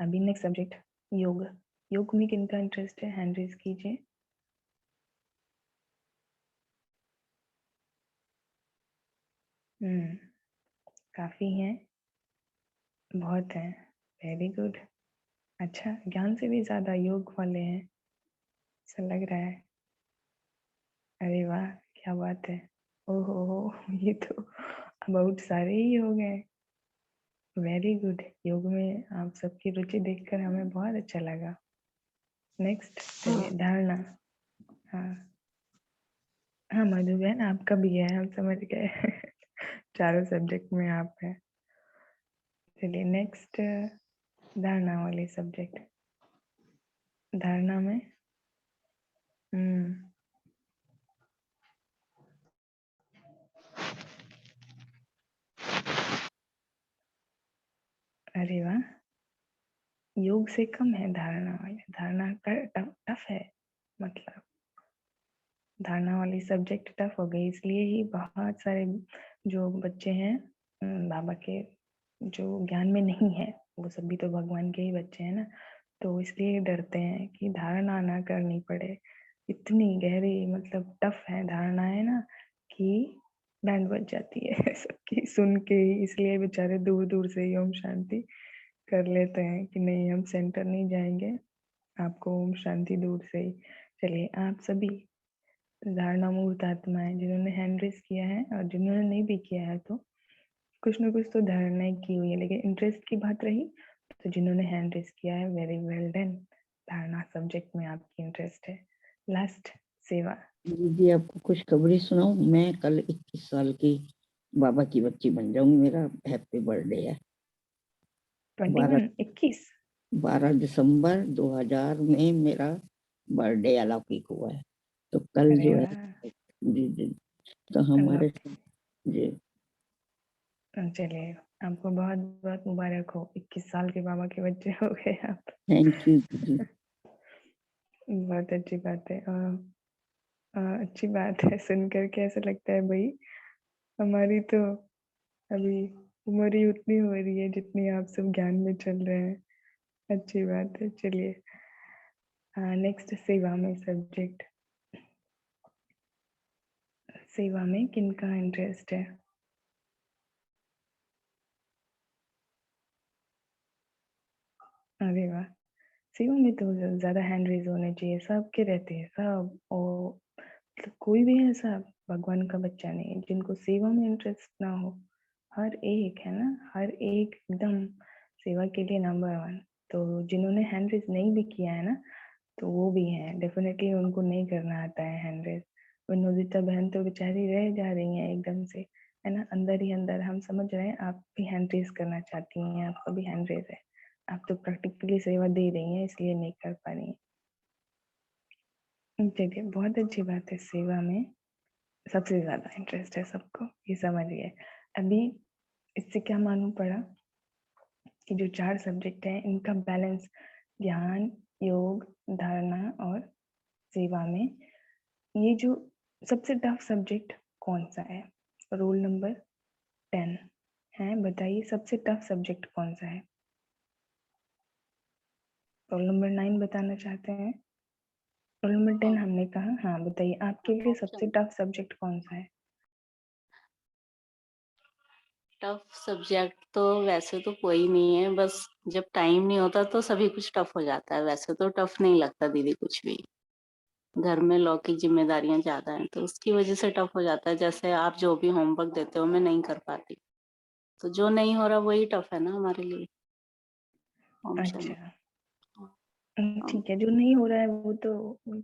अभी नेक्स्ट सब्जेक्ट योग। योग में किनका इंटरेस्ट है, हैंड रेज कीजिए। काफी हैं, बहुत हैं। Very good. अच्छा, ज्ञान से भी ज्यादा योग वाले हैं ऐसा लग रहा है। अरे वाह, क्या बात है। ओहो हो, ये तो अबाउट सारे ही हो गए। Very good. योग में आप सबकी रुचि देखकर हमें बहुत अच्छा लगा। नेक्स्ट चलिए, धारणा। हाँ हाँ मधु बहन, आपका भी है, हम समझ गए। चारों सब्जेक्ट में आप हैं। चलिए नेक्स्ट, धारणा वाले सब्जेक्ट। धारणा में अरे वाह, योग से कम है धारणा वाले। धारणा का टफ है, मतलब धारणा वाली सब्जेक्ट टफ हो गई, इसलिए ही बहुत सारे जो बच्चे हैं बाबा के, जो ज्ञान में नहीं है, वो सभी तो भगवान के ही बच्चे हैं ना, तो इसलिए डरते हैं कि धारणा ना करनी पड़े। इतनी गहरी मतलब टफ है धारणा, है ना, कि बैंड बज जाती है सबकी सुन के ही। इसलिए बेचारे दूर दूर से ही ओम शांति कर लेते हैं कि नहीं, हम सेंटर नहीं जाएंगे, आपको ओम शांति दूर से ही। चलिए, आप सभी धारणा मूर्त आत्माएं जिन्होंने हैंड रेस किया है, और जिन्होंने नहीं भी किया है तो कुछ ना कुछ तो धारणाएं की हुई है, लेकिन इंटरेस्ट की बात रही तो जिन्होंने हैंड रेस किया है, वेरी वेल डन। धारणा सब्जेक्ट में आपकी इंटरेस्ट है। लास्ट, सेवा। दीदी आपको कुछ खबरें सुनाऊं? मैं कल 21 साल की बाबा की बच्ची बन जाऊंगी। मेरा हैप्पी बर्थडे है। 21 12 दिसंबर 2000 में मेरा बर्थडे अलौकिक हुआ है। तो कल अरे जो है, वाह, जी जी, तो हमारे जी चलिए आपको बहुत बहुत मुबारक हो। 21 साल के बाबा के बच्चे हो गए आप। थैंक यू जी। बहुत अच्छी बात है। अच्छी बात है, सुन करके ऐसा लगता है भाई हमारी तो अभी उम्र ही उतनी हो रही है जितनी आप सब ज्ञान में चल रहे हैं। अच्छी बात है। चलिए नेक्स्ट, सेवा में सब्जेक्ट। सेवा में किनका इंटरेस्ट है? अरे वाह, सेवा में तो ज्यादा हैंड रेज होने चाहिए, सबके रहते हैं सब। और मतलब कोई भी ऐसा भगवान का बच्चा नहीं है जिनको सेवा में इंटरेस्ट ना हो। हर एक है ना, हर एक एकदम सेवा के लिए नंबर 1। तो जिन्होंने हैंड रेज नहीं भी किया है ना, तो वो भी हैं डेफिनेटली, उनको नहीं करना आता है हैंड रेज। वो नोदिता बहन तो बेचारी रह जा रही हैं एकदम से, है ना, अंदर ही अंदर। हम समझ रहे हैं आप भी हैंड रेज करना चाहती हैं, आपका भी हैंड रेज है, आप तो प्रैक्टिकली सेवा दे रही हैं इसलिए नहीं कर पा रही हैं। चलिए, बहुत अच्छी बात है। सेवा में सबसे ज्यादा इंटरेस्ट है सबको, ये समझ गए। अभी इससे क्या मालूम पड़ा कि जो 4 सब्जेक्ट हैं इनका बैलेंस ज्ञान, योग, धारणा और सेवा में, ये जो सबसे टफ सब्जेक्ट कौन सा है? रोल नंबर 10 है, बताइए सबसे टफ सब्जेक्ट कौन सा है? रोल नंबर 9 बताना चाहते हैं? रोल नंबर 10 हमने कहा, हाँ बताइए आपके लिए सबसे टफ सब्जेक्ट कौन सा है? टफ सब्जेक्ट तो वैसे तो कोई नहीं है, बस जब टाइम नहीं होता तो सभी कुछ टफ हो जाता है। वैसे तो टफ नहीं लगता दीदी कुछ भी, घर में लौकिक जिम्मेदारियां ज्यादा हैं तो उसकी वजह से टफ हो जाता है। जैसे आप जो भी होमवर्क देते हो मैं नहीं कर पाती, तो जो नहीं हो रहा वही टफ है ना हमारे लिए। ओम शांति। अच्छा ठीक है, जो नहीं हो रहा है वो तो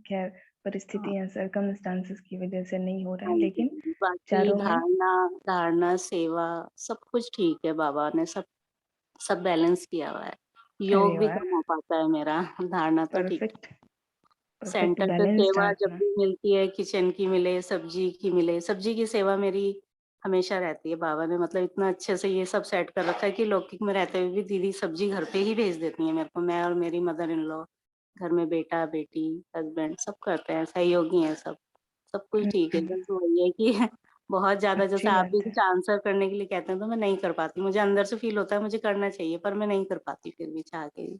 खैर परिस्थितियां सर्कमस्टांसेस की वजह से नहीं हो रहा है, लेकिन बाकी चारों में धारणा सेवा सब कुछ ठीक है, बाबा ने सब बैलेंस किया हुआ है। अरे योग भी वाह, कम हो पाता है मेरा, धारणा तो ठीक है। परफेक्ट परफेक्ट सेंटर पे बैलेंस्ड सेवा जब आत्मा। भी मिलती है, किचन की मिले, सब्जी की मिले, सब्जी की सेवा मेरी हमेशा रहती है। बाबा ने मतलब इतना अच्छे से ये सब सेट कर रखा है कि लौकिक में रहते हुए भी दीदी सब्जी घर पे ही भेज देती है मेरे को। मैं और मेरी मदर इन लॉ घर में बेटा बेटी हस्बैंड सब करते हैं, सहयोगी हैं सब। सब कुछ ठीक है, बस वही है कि बहुत ज्यादा जैसे अच्छी आप भी बात है। कुछ आंसर करने के लिए कहते हैं तो मैं नहीं कर पाती। मुझे अंदर से फील होता है मुझे करना चाहिए, पर मैं नहीं कर पाती फिर भी चाह के भी।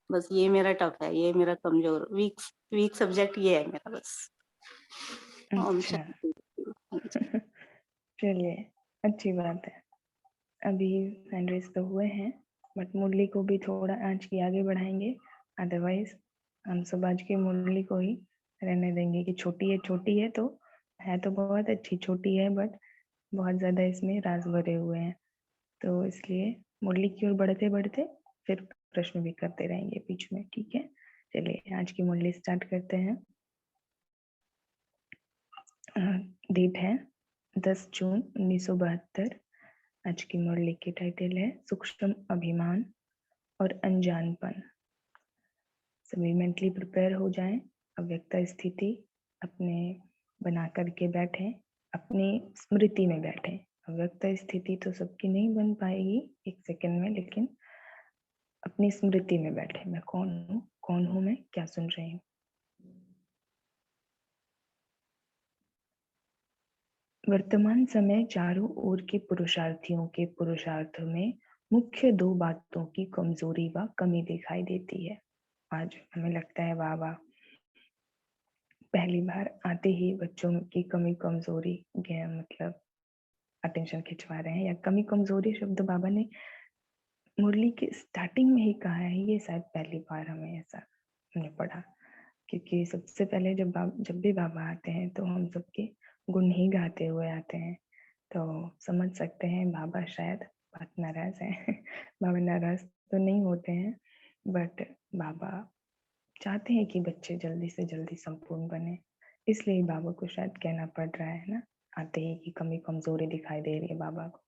बस ये मेरा टफ है, ये मेरा कमजोर वीक सब्जेक्ट ये है मेरा बस। ओम अच्छा शांति। चलिए, अच्छी बात है। अभी हैंड तो हुए हैं, बट मुरली को भी थोड़ा आज की आगे बढ़ाएंगे। अदरवाइज हम सब आज की मुरली को ही रहने देंगे कि छोटी है तो बहुत अच्छी छोटी है, बट बहुत ज्यादा इसमें राज भरे हुए हैं, तो इसलिए मुरली की ओर बढ़ते बढ़ते फिर प्रश्न भी करते रहेंगे बीच में, ठीक है। चलिए आज की मुरली स्टार्ट करते हैं। डेट है 10 जून 1972। आज की मुरली की टाइटल है सूक्ष्म अभिमान और अनजानपन। सभी मेंटली प्रिपेयर हो जाएं, अव्यक्त स्थिति अपने बना करके बैठे, अपनी स्मृति में बैठे। अव्यक्त स्थिति तो सबकी नहीं बन पाएगी एक सेकंड में, लेकिन अपनी स्मृति में बैठे। मैं कौन हूँ मैं, क्या सुन रही हूँ। वर्तमान समय चारों ओर के पुरुषार्थियों के पुरुषार्थ में मुख्य दो बातों की कमजोरी व कमी दिखाई देती है। आज हमें लगता है वाह वाह, पहली बार आते ही बच्चों की कमी कमजोरी मतलब अटेंशन खिंचवा रहे हैं, या कमी कमजोरी शब्द बाबा ने मुरली के स्टार्टिंग में ही कहा है। ये शायद पहली बार हमें ऐसा हमने पढ़ा, क्योंकि सबसे पहले जब भी बाबा आते हैं तो हम सबके गुण ही गाते हुए आते हैं, तो समझ सकते हैं बाबा शायद बहुत नाराज है। बाबा नाराज तो नहीं होते हैं, बट बाबा चाहते हैं कि बच्चे जल्दी से जल्दी संपूर्ण बने, इसलिए बाबा को शायद कहना पड़ रहा है ना आते ही कि कमी कमजोरी दिखाई दे रही है बाबा को।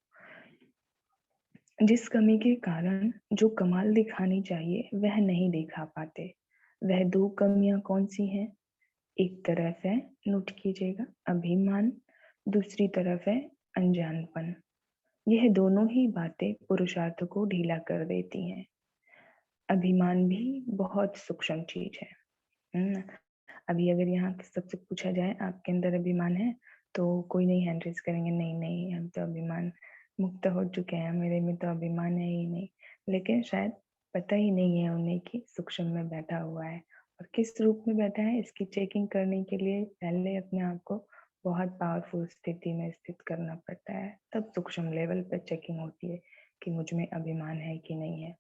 जिस कमी के कारण जो कमाल दिखानी चाहिए वह नहीं दिखा पाते, वह दो कमियां कौन सी हैं। एक तरफ है, नोट कीजिएगा, अभिमान, दूसरी तरफ है अनजानपन। यह दोनों ही बातें पुरुषार्थ को ढीला कर देती हैं। अभिमान भी बहुत सूक्ष्म चीज है। अभी अगर यहाँ सबसे पूछा जाए आपके अंदर अभिमान है, तो कोई नहीं हैंड रेज करेंगे, नहीं नहीं हम तो अभिमान मुक्त हो चुके हैं, मेरे में तो अभिमान है ही नहीं। लेकिन शायद पता ही नहीं है उन्हें कि सूक्ष्म में बैठा हुआ है, और किस रूप में बैठा है इसकी चेकिंग करने के लिए पहले अपने आप को बहुत पावरफुल स्थिति में स्थित करना पड़ता है, तब सूक्ष्म लेवल पर चेकिंग होती है कि मुझ में अभिमान है कि नहीं है।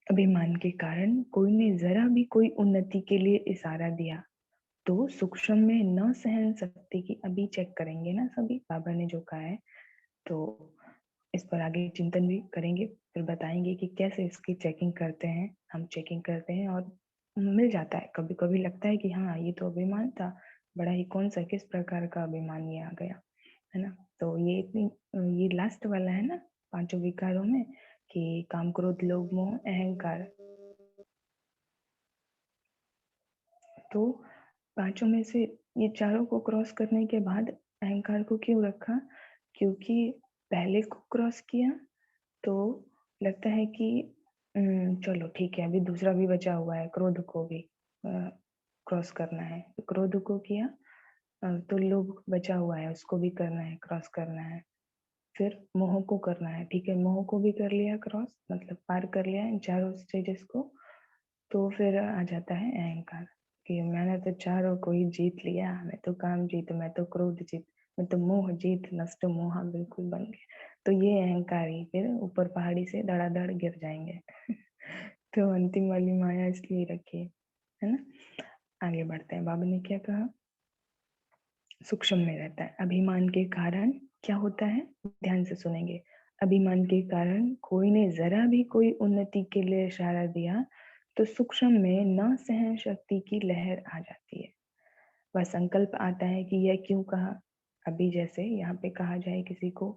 अभिमान के कारण कोई ने जरा भी कोई उन्नति के लिए इशारा दिया तो सूक्ष्म में न सहन शक्ति की, अभी चेक करेंगे ना सभी बाबा ने जो कहा है, तो इस पर आगे चिंतन भी करेंगे, फिर बताएंगे कि कैसे इसकी चेकिंग करते हैं। हम चेकिंग करते हैं और मिल जाता है, कभी कभी लगता है कि हाँ ये तो अभिमान था, बड़ा ही कौन सा किस प्रकार का अभिमान ये आ गया, है ना। तो ये लास्ट वाला है ना पांचों विकारों में, कि काम क्रोध लोभ मोह अहंकार। तो पांचों में से ये चारों को क्रॉस करने के बाद अहंकार को क्यों रखा, क्योंकि पहले को क्रॉस किया तो लगता है कि चलो ठीक है अभी दूसरा भी बचा हुआ है, क्रोध को भी क्रॉस करना है, तो क्रोध को किया, तो लोभ बचा हुआ है उसको भी करना है, क्रॉस करना है। फिर मोह को करना है, ठीक है मोह को भी कर लिया क्रॉस, मतलब पार कर लिया इन चारों स्टेजेस को। तो फिर आ जाता है अहंकार कि मैंने तो चारों को ही जीत लिया, मैं तो काम जीत, मैं तो क्रोध जीत, मैं तो मोह जीत, नष्ट मोह बिल्कुल बन गया। तो ये अहंकार ही फिर ऊपर पहाड़ी से धड़ाधड़ गिर जाएंगे। तो अंतिम वाली माया इसलिए रखी है ना। आगे बढ़ते हैं, बाबा ने क्या कहा, सूक्ष्म में रहता है। अभिमान के कारण क्या होता है, ध्यान से सुनेंगे। अभिमान के कारण कोई ने जरा भी कोई उन्नति के लिए इशारा दिया तो सूक्ष्म में न सहन शक्ति की लहर आ जाती है। वह संकल्प आता है कि यह क्यों कहा। अभी जैसे यहाँ पे कहा जाए किसी को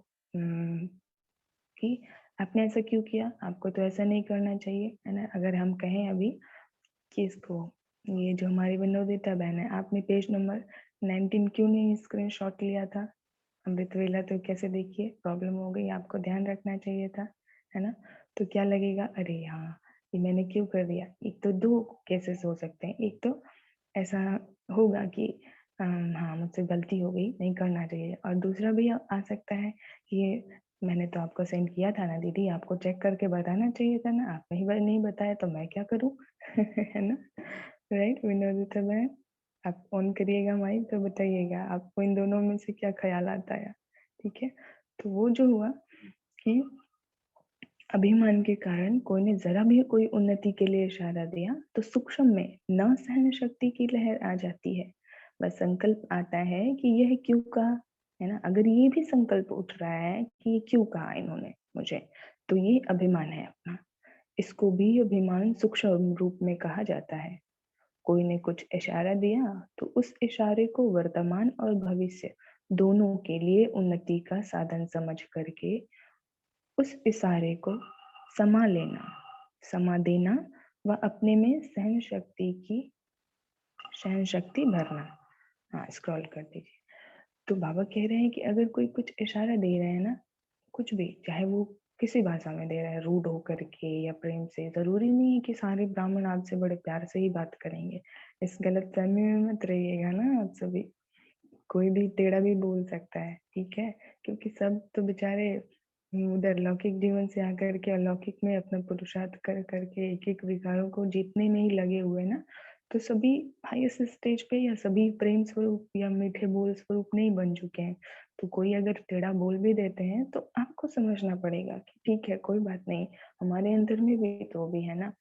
कि आपने ऐसा क्यों किया, आपको तो ऐसा नहीं करना चाहिए, है ना। अगर हम कहें अभी कि इसको, ये जो हमारी विनोदिता बहन है, आपने पेज नंबर 19 क्यों नहीं स्क्रीनशॉट लिया था, अमृत वेला तो कैसे देखिए प्रॉब्लम हो गई, आपको ध्यान रखना चाहिए था, है ना। तो क्या लगेगा, अरे हाँ ये मैंने क्यों कर दिया। एक तो दो केसेस हो सकते हैं, एक तो ऐसा होगा कि हाँ मुझसे गलती हो गई, नहीं करना चाहिए, और दूसरा भी आ सकता है कि मैंने तो आपको सेंड किया था ना दीदी, आपको चेक करके बताना चाहिए था ना, आपने ही नहीं बताया तो मैं क्या करूं। है ना, राइट विनोदिता बहन। आप ऑन करिएगा माइक तो बताइएगा आपको इन दोनों में से क्या ख्याल आता है। ठीक है, तो वो जो हुआ कि अभिमान के कारण कोई ने जरा भी कोई उन्नति के लिए इशारा दिया तो सूक्ष्म में न सहन शक्ति की लहर आ जाती है। बस संकल्प आता है कि यह क्यों कहा, है ना। अगर ये भी संकल्प उठ रहा है कि ये क्यों कहा इन्होंने मुझे, तो ये अभिमान है अपना। इसको भी अभिमान सूक्ष्म रूप में कहा जाता है। कोई ने कुछ इशारा दिया तो उस इशारे को वर्तमान और भविष्य दोनों के लिए उन्नति का साधन समझ करके उस इशारे को समा लेना, समा देना व अपने में सहन शक्ति भरना। हाँ स्क्रॉल कर दीजिए। तो बाबा कह रहे हैं कि अगर कोई कुछ इशारा दे रहे हैं ना, कुछ भी, चाहे वो किसी भाषा में दे रहा है, रूड होकर के या प्रेम से, जरूरी नहीं है कि सारे ब्राह्मण आपसे बड़े प्यार से ही बात करेंगे। इस गलत फहमी में मत रहिएगा ना आप सभी, कोई भी टेढ़ा भी बोल सकता है, ठीक है। क्योंकि सब तो बेचारे उधर लौकिक जीवन से आकर के अलौकिक में अपना पुरुषार्थ कर करके एक एक विकारों को जीतने में ही लगे हुए ना। तो सभी हाईएस्ट स्टेज पे या सभी प्रेम स्वरूप या मीठे बोल स्वरूप नहीं बन चुके हैं। तो कोई अगर टेढ़ा बोल भी देते हैं तो आपको समझना पड़ेगा कि ठीक है कोई बात नहीं, हमारे अंदर में भी तो भी है ना।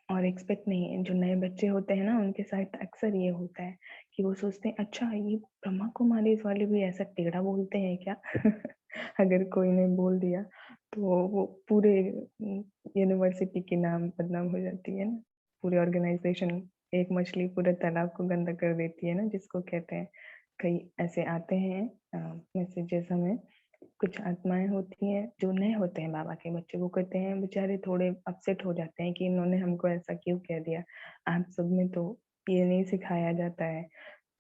और एक्सपेक्ट नहीं है, जो नए बच्चे होते हैं ना उनके साथ अक्सर ये होता है कि वो सोचते हैं अच्छा ये ब्रह्मा कुमारी वाले भी ऐसा टेढ़ा बोलते हैं क्या। अगर कोई ने बोल दिया तो वो पूरे यूनिवर्सिटी के नाम बदनाम हो जाती है ना, पूरे ऑर्गेनाइजेशन। एक मछली पूरे तालाब को गंदा कर देती है ना, जिसको कहते हैं। कई ऐसे आते हैं मैसेजेस हमें, कुछ आत्माएं होती हैं जो नए होते हैं बाबा के बच्चे, वो कहते हैं बेचारे थोड़े अपसेट हो जाते हैं कि इन्होंने हमको ऐसा क्यों कह दिया, आप सब में तो ये नहीं सिखाया जाता है।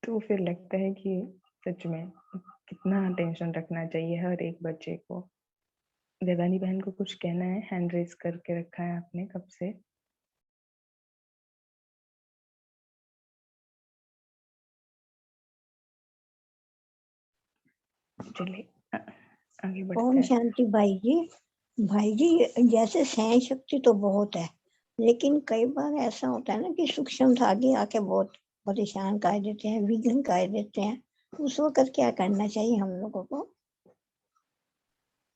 तो फिर लगता है कि सच में कितना टेंशन रखना चाहिए हर एक बच्चे को। वेदानी बहन को कुछ कहना है, हैंड रेज करके रखा है आपने कब से। चलिए आगे बढ़ते ओम हैं। शांति भाई जी जैसे सहन शक्ति तो बहुत है, लेकिन कई बार ऐसा होता है ना कि सूक्ष्म आगे आके बहुत परेशान कर देते हैं, विघ्न कर देते हैं। उस वक्त क्या करना चाहिए हम लोगों को?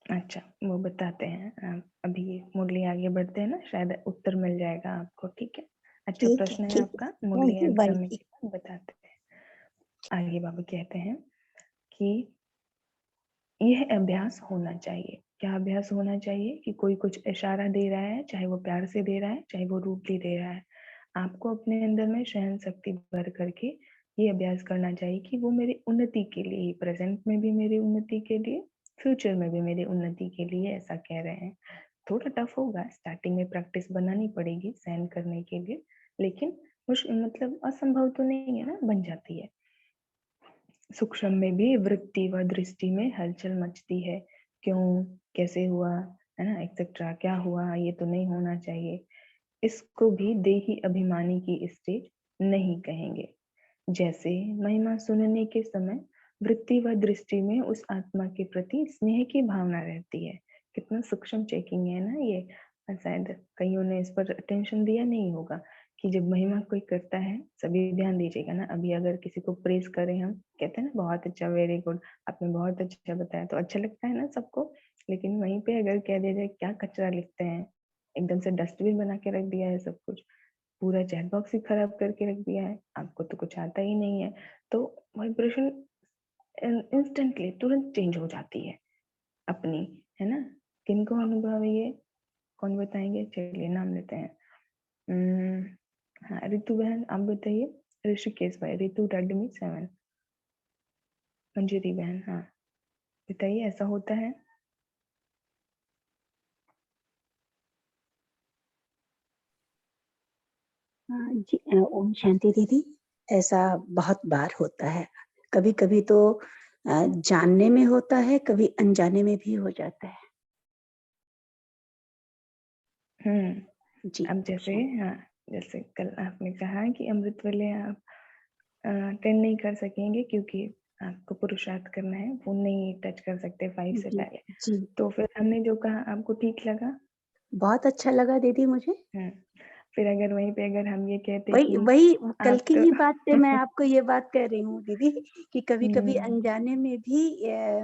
अच्छा वो बताते हैं, अभी मुरली आगे बढ़ते हैं ना, शायद उत्तर मिल जाएगा आपको। ठीक है, अच्छा ठीक है, प्रश्न है ठीक है। आपका, मुरली थैंक यू एंड भाई करने जी। के बाद बताते हैं। आगे बाबा कहते हैं कि यह अभ्यास होना चाहिए। क्या अभ्यास होना चाहिए कि कोई कुछ इशारा दे रहा है, चाहे वो प्यार से दे रहा है, चाहे वो रूपली दे रहा है, आपको अपने अंदर में सहन शक्ति भर करके ये अभ्यास करना चाहिए कि वो मेरी उन्नति के लिए, प्रेजेंट में भी मेरी उन्नति के लिए, फ्यूचर में भी मेरी उन्नति के लिए ऐसा कह रहे हैं। थोड़ा टफ होगा, स्टार्टिंग में प्रैक्टिस बनानी पड़ेगी सहन करने के लिए, लेकिन मतलब असंभव तो नहीं है ना, बन जाती है। सूक्ष्म में भी वृत्ति व दृष्टि में हलचल मचती है, क्यों, कैसे हुआ, है ना, एक्सेट्रा, क्या हुआ, ये तो नहीं होना चाहिए। इसको भी देही अभिमानी की स्टेज नहीं कहेंगे। जैसे महिमा सुनने के समय वृत्ति व दृष्टि में उस आत्मा के प्रति स्नेह की भावना रहती है। कितना सूक्ष्म चेकिंग है ना ये। शायद कईयों ने इस पर अटेंशन दिया नहीं होगा कि जब महिमा कोई करता है, सभी ध्यान दीजिएगा ना। अभी अगर किसी को प्रेस करें, हम कहते हैं ना बहुत अच्छा, वेरी गुड, आपने बहुत अच्छा बताया, तो अच्छा लगता है ना सबको। लेकिन वहीं पे अगर कह दिया जाए क्या कचरा लिखते हैं, एकदम से डस्टबिन बना के रख दिया है सब कुछ, पूरा चैट बॉक्स ही खराब करके रख दिया है, आपको तो कुछ आता ही नहीं है, तो वाइब्रेशन इंस्टेंटली तुरंत चेंज हो जाती है अपनी, है ना। किनको अनुभव है ये, कौन बताएंगे? चलिए नाम लेते हैं। हाँ रितु बहन आप बताइए। ऋषिकेश भाई, रितु रेडमी 7। मंजरी बहन हाँ बताइए, ऐसा होता है? हाँ जी, ओम शांति दीदी। ऐसा बहुत बार होता है, कभी कभी तो जानने में होता है, कभी अनजाने में भी हो जाता है। जी। अब जैसे हाँ, जैसे कल आपने कहा कि अमृत वाले आप अटेंड नहीं कर सकेंगे क्योंकि आपको पुरुषार्थ करना है, वो नहीं टच कर सकते 5 से पहले। जी तो फिर हमने जो कहा आपको ठीक लगा? बहुत अच्छा लगा दीदी मुझे। फिर अगर वहीं पे अगर हम ये कहते वही कि वही कल आप की तो ही बात पे मैं आपको ये बात कह रही हूँ दीदी कि कभी कभी अनजाने में भी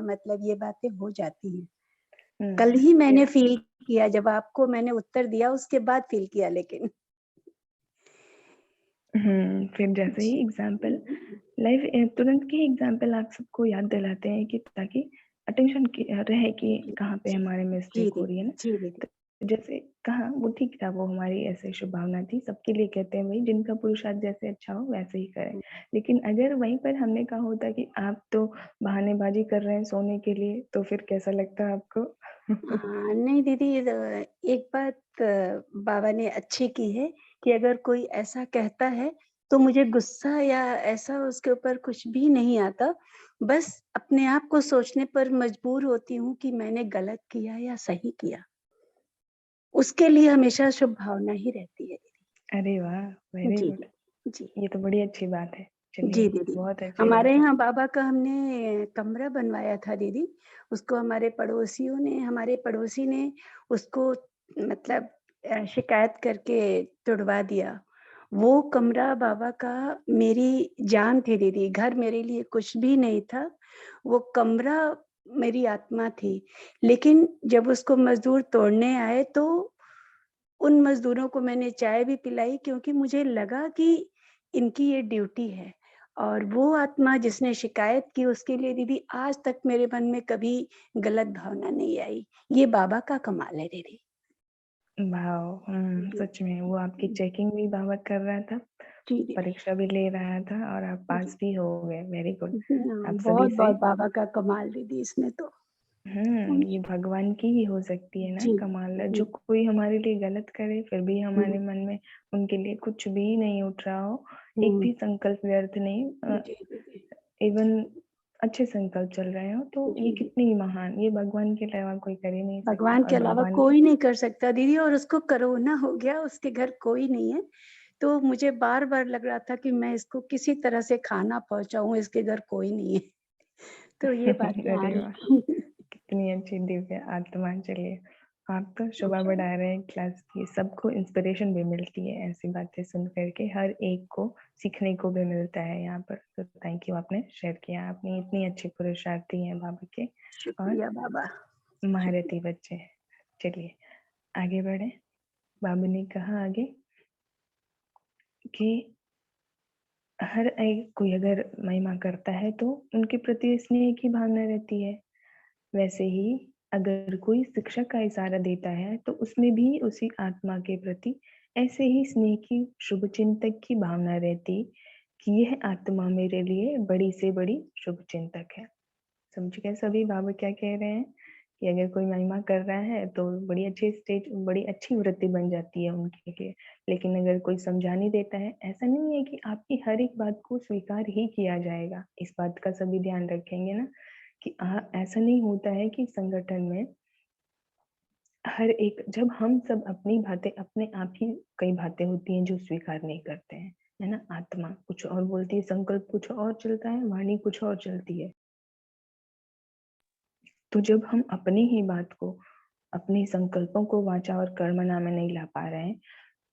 मतलब ये बातें हो जाती हैं। कल ही मैंने फील किया, जब आपको मैंने उत्तर दिया उसके बाद फील किया। लेकिन फिर जैसे ही एग्जाम्पल लाइव तुरंत के एग्जाम्पल आप सबको याद दिलाते हैं कि ताकि अटेंशन रहे कि कहाँ पे हमारे मिस्टेक हो रही है ना। तो जैसे कहा वो ठीक था, वो हमारी ऐसे शुभ भावना थी। सबके लिए कहते हैं भाई जिनका पुरुषार्थ जैसे अच्छा हो वैसे ही करें। लेकिन अगर वहीं पर हमने कहा होता कि आप तो बहानेबाजी कर रहे हैं सोने के लिए, तो फिर कैसा लगता आपको? नहीं दीदी, एक बात बाबा ने अच्छी की है कि अगर कोई ऐसा कहता है तो मुझे गुस्सा या ऐसा उसके ऊपर कुछ भी नहीं आता। बस अपने आप को सोचने पर मजबूर होती हूँ कि मैंने गलत किया या सही किया। उसके लिए हमेशा शुभ भावना ही रहती है दीदी। अरे वाह, वेरी जी गुड। जी ये तो बड़ी अच्छी बात है। जी चलिए दीदी। बहुत अच्छी हमारे बात है। यहाँ बाबा का हमने कमरा बनवाया था दीदी, उसको हमारे पड़ोसी ने उसको मतलब शिकायत करके तुड़वा दिया। वो कमरा बाबा का मेरी जान थी दीदी, घर मेरे लिए कुछ भी नहीं था, वो कमरा मेरी आत्मा थी। लेकिन जब उसको मजदूर तोड़ने आए तो उन मजदूरों को मैंने चाय भी पिलाई, क्योंकि मुझे लगा कि इनकी ये ड्यूटी है। और वो आत्मा जिसने शिकायत की उसके लिए दीदी आज तक मेरे मन में कभी गलत भावना नहीं आई। ये बाबा का कमाल है दीदी। वाओ, सच में वो आपकी चेकिंग भी बाबा कर रहा था, परीक्षा भी ले रहा था और आप पास भी हो गए। Very good. आप सभी बहुत से बहुत बाबा का कमाल दीदी इसमें तो। ये भगवान की ही हो सकती है ना कमाल। जो कोई हमारे लिए गलत करे फिर भी हमारे मन में उनके लिए कुछ भी नहीं उठ रहा हो, एक भी संकल्प व्यर्थ नहीं, इवन अच्छे संकल्प चल रहे हो, तो ये कितनी महान, ये भगवान के अलावा कोई कर ही नहीं सकता। भगवान के अलावा कोई नहीं कर सकता दीदी। और उसको कोरोना हो गया, उसके घर कोई नहीं है, तो मुझे बार बार लग रहा था कि मैं इसको किसी तरह से खाना पहुंचाऊं, इसके घर कोई नहीं है। तो ये बात आ अरे वाह, रही। कितनी अच्छी दिव्य आत्मा। चलिए आप तो शोभा बढ़ा रहे हैं क्लास की, सबको इंस्पिरेशन भी मिलती है ऐसी बातें सुन करके, हर एक को सीखने को भी मिलता है यहाँ पर। तो थैंक यू, आपने शेयर किया। आपने इतनी अच्छी पुरुषार्थी हैं बाबा के शुक्रिया बाबा, महारथी बच्चे। चलिए आगे बढ़े। बाबू ने कहा आगे कि हर एक कोई अगर महिमा करता है तो उनके प्रति स्नेह की भावना रहती है। वैसे ही अगर कोई शिक्षा का इशारा देता है तो उसमें भी उसी आत्मा के प्रति ऐसे ही स्नेह की, शुभ चिंतक की भावना रहती कि यह आत्मा मेरे लिए बड़ी से बड़ी शुभ चिंतक है। समझ गए सभी बाबा क्या कह रहे हैं? कि अगर कोई महिमा कर रहा है तो बड़ी अच्छी वृत्ति बन जाती है उनके लिए। लेकिन अगर कोई समझाने देता है, ऐसा नहीं है कि आपकी हर एक बात को स्वीकार ही किया जाएगा। इस बात का सभी ध्यान रखेंगे ना कि ऐसा नहीं होता है कि संगठन में हर एक, जब हम सब अपनी बातें अपने आप ही, कई बातें होती हैं जो स्वीकार नहीं करते हैं, है ना। आत्मा कुछ और बोलती है, संकल्प कुछ और चलता है, वाणी कुछ और चलती है। तो जब हम अपनी ही बात को, अपने संकल्पों को वाचा और कर्मणा में नहीं ला पा रहे हैं,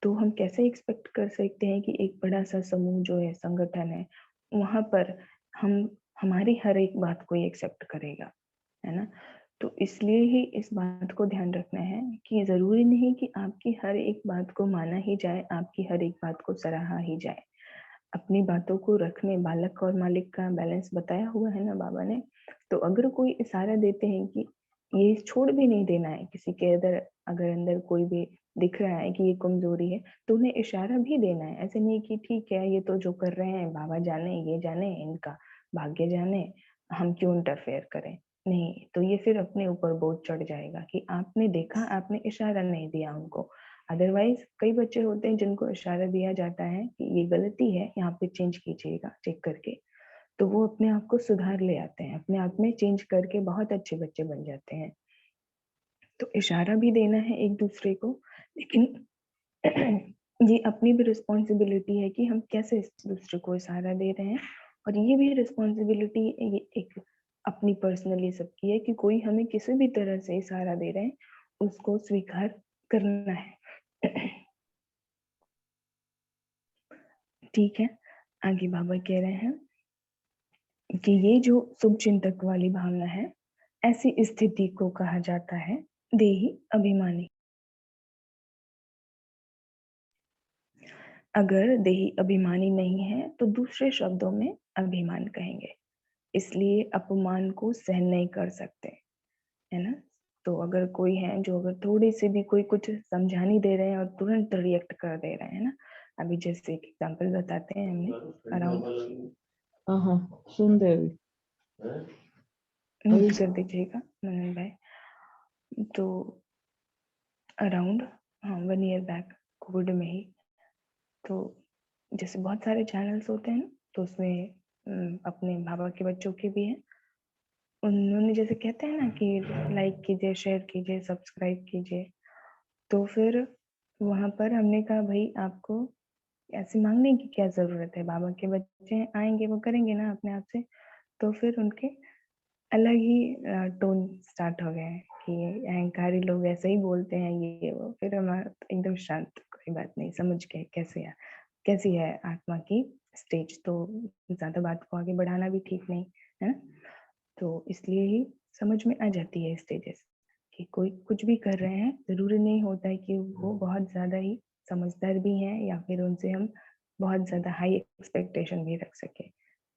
तो हम कैसे एक्सपेक्ट कर सकते हैं कि एक बड़ा सा समूह जो है, संगठन है, वहां पर हम हमारी हर एक बात को एक्सेप्ट करेगा, है ना। तो इसलिए ही इस बात को ध्यान रखना है कि जरूरी नहीं कि आपकी हर एक बात को माना ही जाए, आपकी हर एक बात को सराहा ही जाए। अपनी बातों को रखने, बालक और मालिक का बैलेंस बताया हुआ है ना बाबा ने। तो अगर कोई इशारा देते हैं कि ये छोड़ भी नहीं देना है, किसी के अगर कोई भी दिख रहा है कि ये कमजोरी है, तो उन्हें इशारा भी देना है। ऐसे नहीं कि ठीक है ये तो जो कर रहे हैं बाबा जाने, ये जाने, इनका भाग्य जाने, हम क्यों इंटरफेयर करें। नहीं, तो ये फिर अपने ऊपर बोझ चढ़ जाएगा कि आपने देखा, आपने इशारा नहीं दिया उनको। अदरवाइज कई बच्चे होते हैं जिनको इशारा दिया जाता है कि ये गलती है, यहाँ पे चेंज कीजिएगा चेक करके, तो वो अपने आप को सुधार ले आते हैं, अपने आप में चेंज करके बहुत अच्छे बच्चे बन जाते हैं। तो इशारा भी देना है एक दूसरे को, लेकिन ये अपनी भी रिस्पॉन्सिबिलिटी है कि हम कैसे इस दूसरे को इशारा दे रहे हैं। और ये भी रिस्पॉन्सिबिलिटी ये एक अपनी पर्सनली सबकी है कि कोई हमें किसी भी तरह से इशारा दे रहे हैं उसको स्वीकार करना है। ठीक है, आगे बाबा कह रहे हैं कि ये जो शुभ चिंतक वाली भावना है, ऐसी स्थिति को कहा जाता है देही अभिमानी। अगर देही अभिमानी नहीं है तो दूसरे शब्दों में अभिमान कहेंगे, इसलिए अपमान को सहन नहीं कर सकते, है ना। तो अगर कोई है जो अगर थोड़ी सी भी कोई कुछ समझा नहीं दे रहे हैं और तुरंत रिएक्ट कर दे रहे हैं ना, अभी जैसे एक एग्जांपल बताते हैं हमने अराउंड, हाँ सुन रहे अभी म्यूट कर दीजिएगा मनन भाई। तो अराउंड 1 ईयर बैक कोविड में ही, तो जैसे बहुत सारे चैनल्स होते हैं तो उसमें अपने बाबा के बच्चों के भी हैं, उन्होंने जैसे कहते हैं ना कि लाइक कीजिए, शेयर कीजिए, सब्सक्राइब कीजिए, तो फिर वहां पर हमने कहा भाई आपको ऐसे मांगने की क्या जरूरत है, बाबा के बच्चे आएंगे वो करेंगे ना अपने आप से। तो फिर उनके अलग ही टोन स्टार्ट हो गए हैं कि अहंकारी लोग ऐसे ही बोलते हैं ये वो। फिर हमारा एकदम शांत, कोई बात नहीं, समझ गए कैसी है आत्मा की स्टेज, तो ज्यादा बात को आगे बढ़ाना भी ठीक नहीं है। तो इसलिए ही समझ में आ जाती है स्टेजेस कि कोई कुछ भी कर रहे हैं, जरूरी नहीं होता है कि वो बहुत ज्यादा ही समझदार भी हैं या फिर उनसे हम बहुत ज्यादा हाई एक्सपेक्टेशन भी रख सके।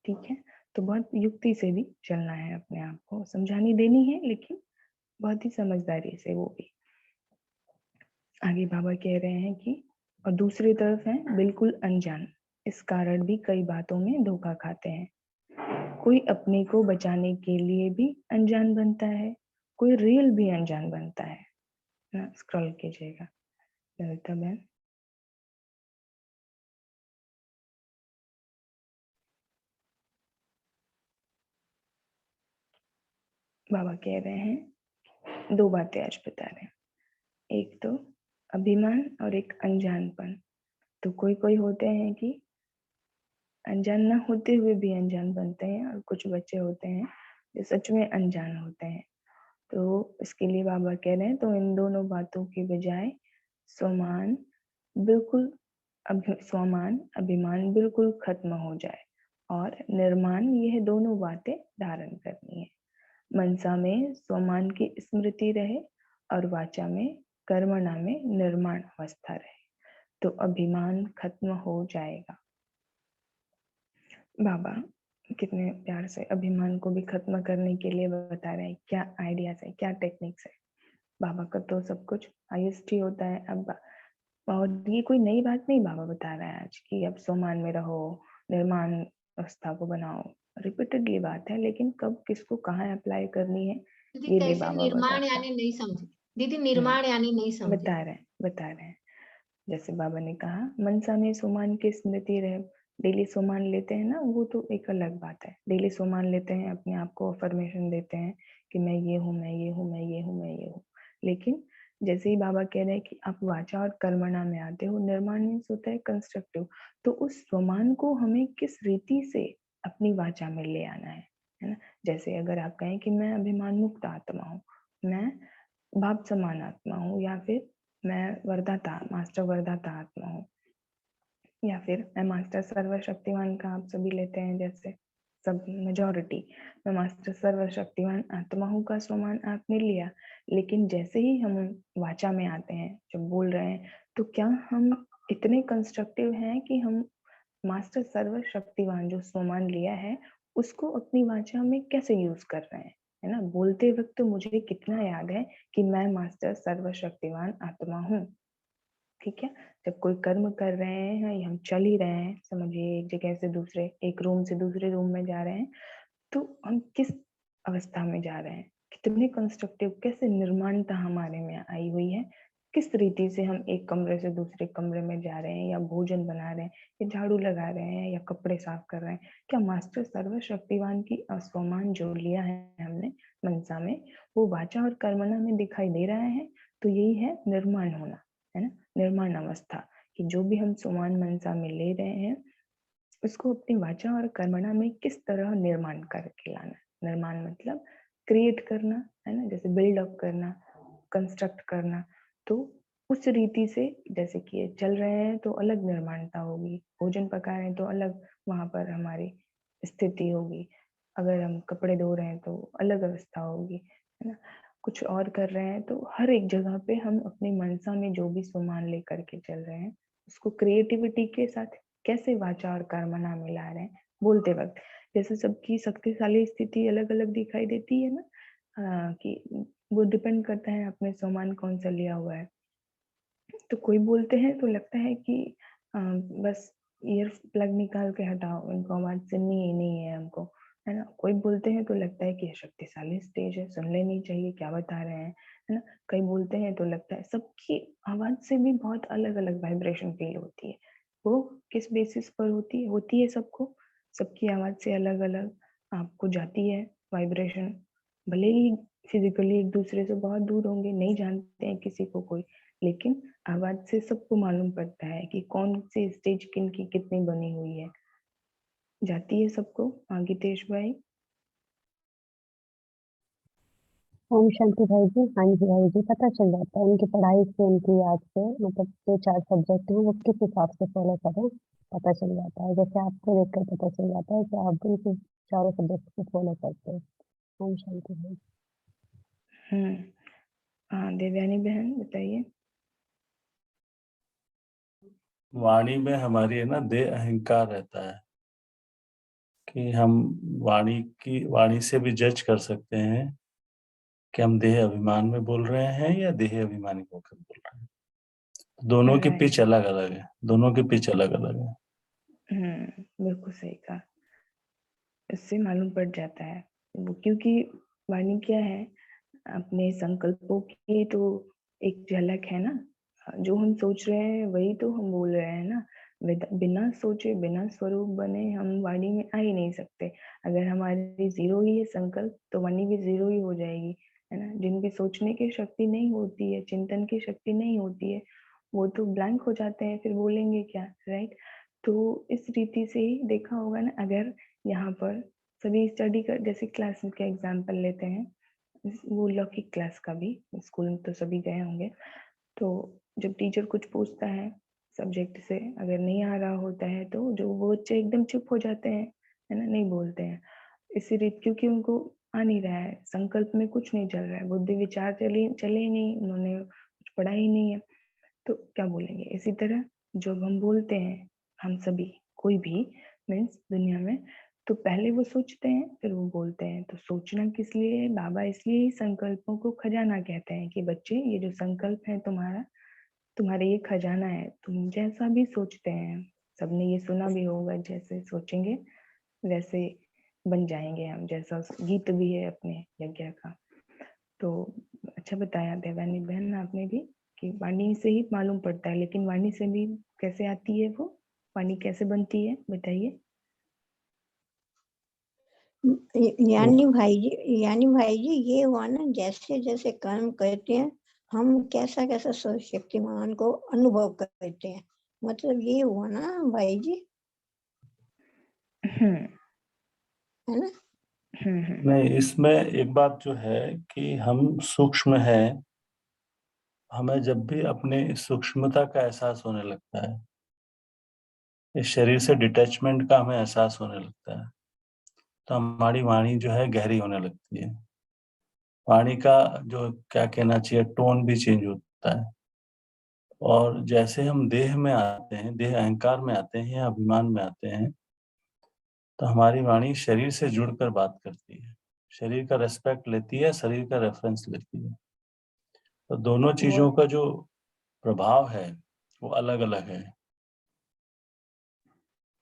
ठीक है, तो बहुत युक्ति से भी चलना है, अपने आप को समझानी देनी है, लेकिन बहुत ही समझदारी से वो भी। आगे बाबा कह रहे हैं कि और दूसरी तरफ है बिल्कुल अनजान, इस कारण भी कई बातों में धोखा खाते हैं। कोई अपने को बचाने के लिए भी अनजान बनता है, कोई रियल भी अनजान बनता है ना। स्क्रॉल कीजिएगा ललिता बहन। बाबा कह रहे हैं 2 बातें आज बता रहे हैं, एक तो अभिमान और एक अनजानपन। तो कोई होते हैं कि अनजान ना होते हुए भी अनजान बनते हैं, और कुछ बच्चे होते हैं जो सच में अनजान होते हैं। तो इसके लिए बाबा कह रहे हैं तो इन दोनों बातों के बजाय स्वमान अभिमान बिल्कुल खत्म हो जाए और निर्माण, यह दोनों बातें धारण करनी है। मनसा में स्वमान की स्मृति रहे और वाचा में कर्मणा में निर्माण अवस्था रहे, तो अभिमान खत्म हो जाएगा। बाबा कितने प्यार से अभिमान को भी खत्म करने के लिए बता रहे हैं, क्या आइडियाज है, क्या टेक्निक्स है। बाबा का तो सब कुछ हाईएस्ट ही होता है। अब और ये कोई नई बात नहीं बाबा बता रहा है आज कि अब स्वमान में रहो, निर्माण अवस्था को बनाओ, रिपीटेडली बात है, लेकिन कब किसको कहाँ अप्लाई करनी है दीदी ये भी कैसे बाबा निर्माण बताते यानी नहीं समझी दीदी, हैं। निर्माण यानी नहीं समझी। बता रहे हैं जैसे बाबा ने कहा मनसा में सोमान की स्मृति रहे, डेली सोमान लेते हैं ना, वो तो एक अलग बात है। डेली सोमान लेते हैं, अपने आप को अफर्मेशन देते हैं कि मैं ये हूँ, मैं ये हूँ, मैं ये हूँ, मैं ये हूँ। लेकिन जैसे ही बाबा कह रहे हैं कि आप वाचा और कर्मणा में आते हो, निर्माण मीन्स होता है कंस्ट्रक्टिव, तो उस स्वमान को हमें किस रीति से अपनी वाचा में ले आना है ना। जैसे अगर आप कहें कि मैं अभिमान मुक्त आत्मा हूँ, मैं भाव समान आत्मा हूँ, या फिर मैं वर्धाता मास्टर वर्धाता आत्मा हूँ, या फिर मैं मास्टर सर्वशक्तिमान का आप सभी लेते हैं जैसे सब मेजॉरिटी, मैं मास्टर सर्वशक्तिमान आत्मा हूँ का स्वमान आपने लिया। लेकिन जैसे ही हम वाचा में आते हैं, जब बोल रहे हैं, तो क्या हम इतने कंस्ट्रक्टिव हैं कि हम मास्टर सर्वशक्तिमान जो स्वमान लिया है उसको अपनी वाचा में कैसे यूज कर रहे हैं, है ना। बोलते वक्त तो मुझे कितना याद है कि मैं मास्टर सर्वशक्तिमान आत्मा हूँ, ठीक है, जब कोई कर्म कर रहे हैं या हम चल ही रहे हैं, समझिए एक जगह से दूसरे, एक रूम से दूसरे रूम में जा रहे हैं, तो हम किस अवस्था में जा रहे हैं, कितने कंस्ट्रक्टिव, कैसे निर्माणता हमारे में आई हुई है, किस रीति से हम एक कमरे से दूसरे कमरे में जा रहे हैं, या भोजन बना रहे हैं, या झाड़ू लगा रहे हैं, या कपड़े साफ कर रहे हैं। क्या मास्टर सर्वशक्तिवान की स्वमान जो लिया है हमने मनसा में, वो वाचा और कर्मणा में दिखाई दे रहा है? तो यही है निर्माण होना, है ना, निर्माण अवस्था, कि जो भी हम स्वमान मनसा में ले रहे हैं उसको अपनी वाचा और कर्मणा में किस तरह निर्माण करके लाना। निर्माण मतलब क्रिएट करना, है ना, जैसे बिल्डअप करना, कंस्ट्रक्ट करना। तो उस रीति से, जैसे कि ये चल रहे हैं तो अलग निर्माणता होगी, भोजन पका रहे हैं तो अलग वहां पर हमारी स्थिति होगी, अगर हम कपड़े धो रहे हैं तो अलग अवस्था होगी, है ना, कुछ और कर रहे हैं तो हर एक जगह पे हम अपनी मनसा में जो भी सामान लेकर के चल रहे हैं उसको क्रिएटिविटी के साथ कैसे वाचा और कर्मणा मिला रहे हैं बोलते वक्त। जैसे सबकी शक्तिशाली स्थिति अलग अलग दिखाई देती है ना, कि वो डिपेंड करता है अपने सामान कौन सा लिया हुआ है। तो कोई बोलते हैं तो लगता है कि बस ईयर प्लग निकाल के हटाओ, इनको आवाज सुननी ही नहीं है हमको, है ना। कोई बोलते हैं तो लगता है कि शक्तिशाली स्टेज है, सुन लेनी चाहिए क्या बता रहे हैं, है ना। कई बोलते हैं तो लगता है, सबकी आवाज से भी बहुत अलग अलग वाइब्रेशन फील होती है। वो किस बेसिस पर होती है सबको, सबकी आवाज से अलग अलग आपको जाती है वाइब्रेशन, भले ही फिजिकली एक दूसरे से बहुत दूर होंगे, नहीं जानते हैं किसी को कोई, लेकिन आवाज से सबको मालूम पड़ता है कि कौन सी स्टेज किन की कितनी बनी हुई है, जाती है सबको। गीतेश भाई। ओम शांति भाई जी। हाँ जी भाई जी, पता चल जाता है उनकी पढ़ाई से, उनकी याद से, मतलब जो 4 सब्जेक्ट हैं वो किस हिसाब से फॉलो करें, पता चल जाता है। जैसे आपको देखकर पता चल जाता है कि आप भी उसी चारों सब्जेक्ट को फॉलो करते हैं। ओम शांति भाई। हाँ, देवयानी बहन बताइए। वाणी में हमारी है ना देह अहंकार रहता है, कि हम वाणी से भी जज कर सकते हैं कि हम देह अभिमान में बोल रहे हैं या देह अभिमानी होकर बोल रहे हैं। दोनों की पिच अलग अलग है, दोनों की पिच अलग अलग है। बिल्कुल सही कहा, इससे मालूम पड़ जाता है वो, क्योंकि वाणी क्या है, अपने संकल्पों की तो एक झलक है ना, जो हम सोच रहे हैं वही तो हम बोल रहे हैं ना। बिना सोचे बिना स्वरूप बने हम वाणी में आ ही नहीं सकते। अगर हमारी जीरो ही है संकल्प तो वाणी भी जीरो ही हो जाएगी, है ना। जिनकी सोचने की शक्ति नहीं होती है, चिंतन की शक्ति नहीं होती है, वो तो ब्लैंक हो जाते हैं, फिर बोलेंगे क्या, राइट। तो इस रीति से ही देखा होगा ना, अगर यहाँ पर सभी स्टडी कर, जैसे क्लास का एग्जाम्पल लेते हैं, वो लौकिक क्लास का भी, स्कूल में तो सभी गए होंगे। तो जब टीचर कुछ पूछता है सब्जेक्ट से, अगर नहीं आ रहा होता है तो जो वो बच्चे एकदम चुप हो जाते हैं, है ना, नहीं बोलते हैं। इसी रीत, क्योंकि उनको आ नहीं रहा है, संकल्प में कुछ नहीं चल रहा है, बुद्धि विचार चले ही नहीं, उन्होंने कुछ पढ़ा ही नहीं है, तो क्या बोलेंगे। इसी तरह जब हम बोलते हैं, हम सभी, कोई भी मीन्स दुनिया में, तो पहले वो सोचते हैं फिर वो बोलते हैं। तो सोचना किस लिए है? बाबा इसलिए ही संकल्पों को खजाना कहते हैं कि बच्चे, ये जो संकल्प है तुम्हारा, तुम्हारे ये खजाना है, तुम जैसा भी सोचते हैं, सबने ये सुना भी होगा, जैसे सोचेंगे वैसे बन जाएंगे हम, जैसा गीत भी है अपने यज्ञ का। तो अच्छा बताया देवानी बहन आपने भी, कि वाणी से ही मालूम पड़ता है, लेकिन वाणी से भी कैसे आती है वो, वाणी कैसे बनती है, बताइए। यानी भाई जी ये हुआ ना, जैसे जैसे कर्म करते हैं हम कैसा कैसा शक्तिमान को अनुभव करते हैं, मतलब ये हुआ ना भाई जी, है ना। नहीं, इसमें एक बात जो है कि हम सूक्ष्म है, हमें जब भी अपने सूक्ष्मता का एहसास होने लगता है, इस शरीर से डिटैचमेंट का हमें एहसास होने लगता है, तो हमारी वाणी जो है गहरी होने लगती है। वाणी का जो क्या कहना चाहिए, टोन भी चेंज होता है। और जैसे हम देह में आते हैं, देह अहंकार में आते हैं या अभिमान में आते हैं, तो हमारी वाणी शरीर से जुड़कर बात करती है, शरीर का रेस्पेक्ट लेती है, शरीर का रेफरेंस लेती है। तो दोनों चीजों का जो प्रभाव है वो अलग अलग है।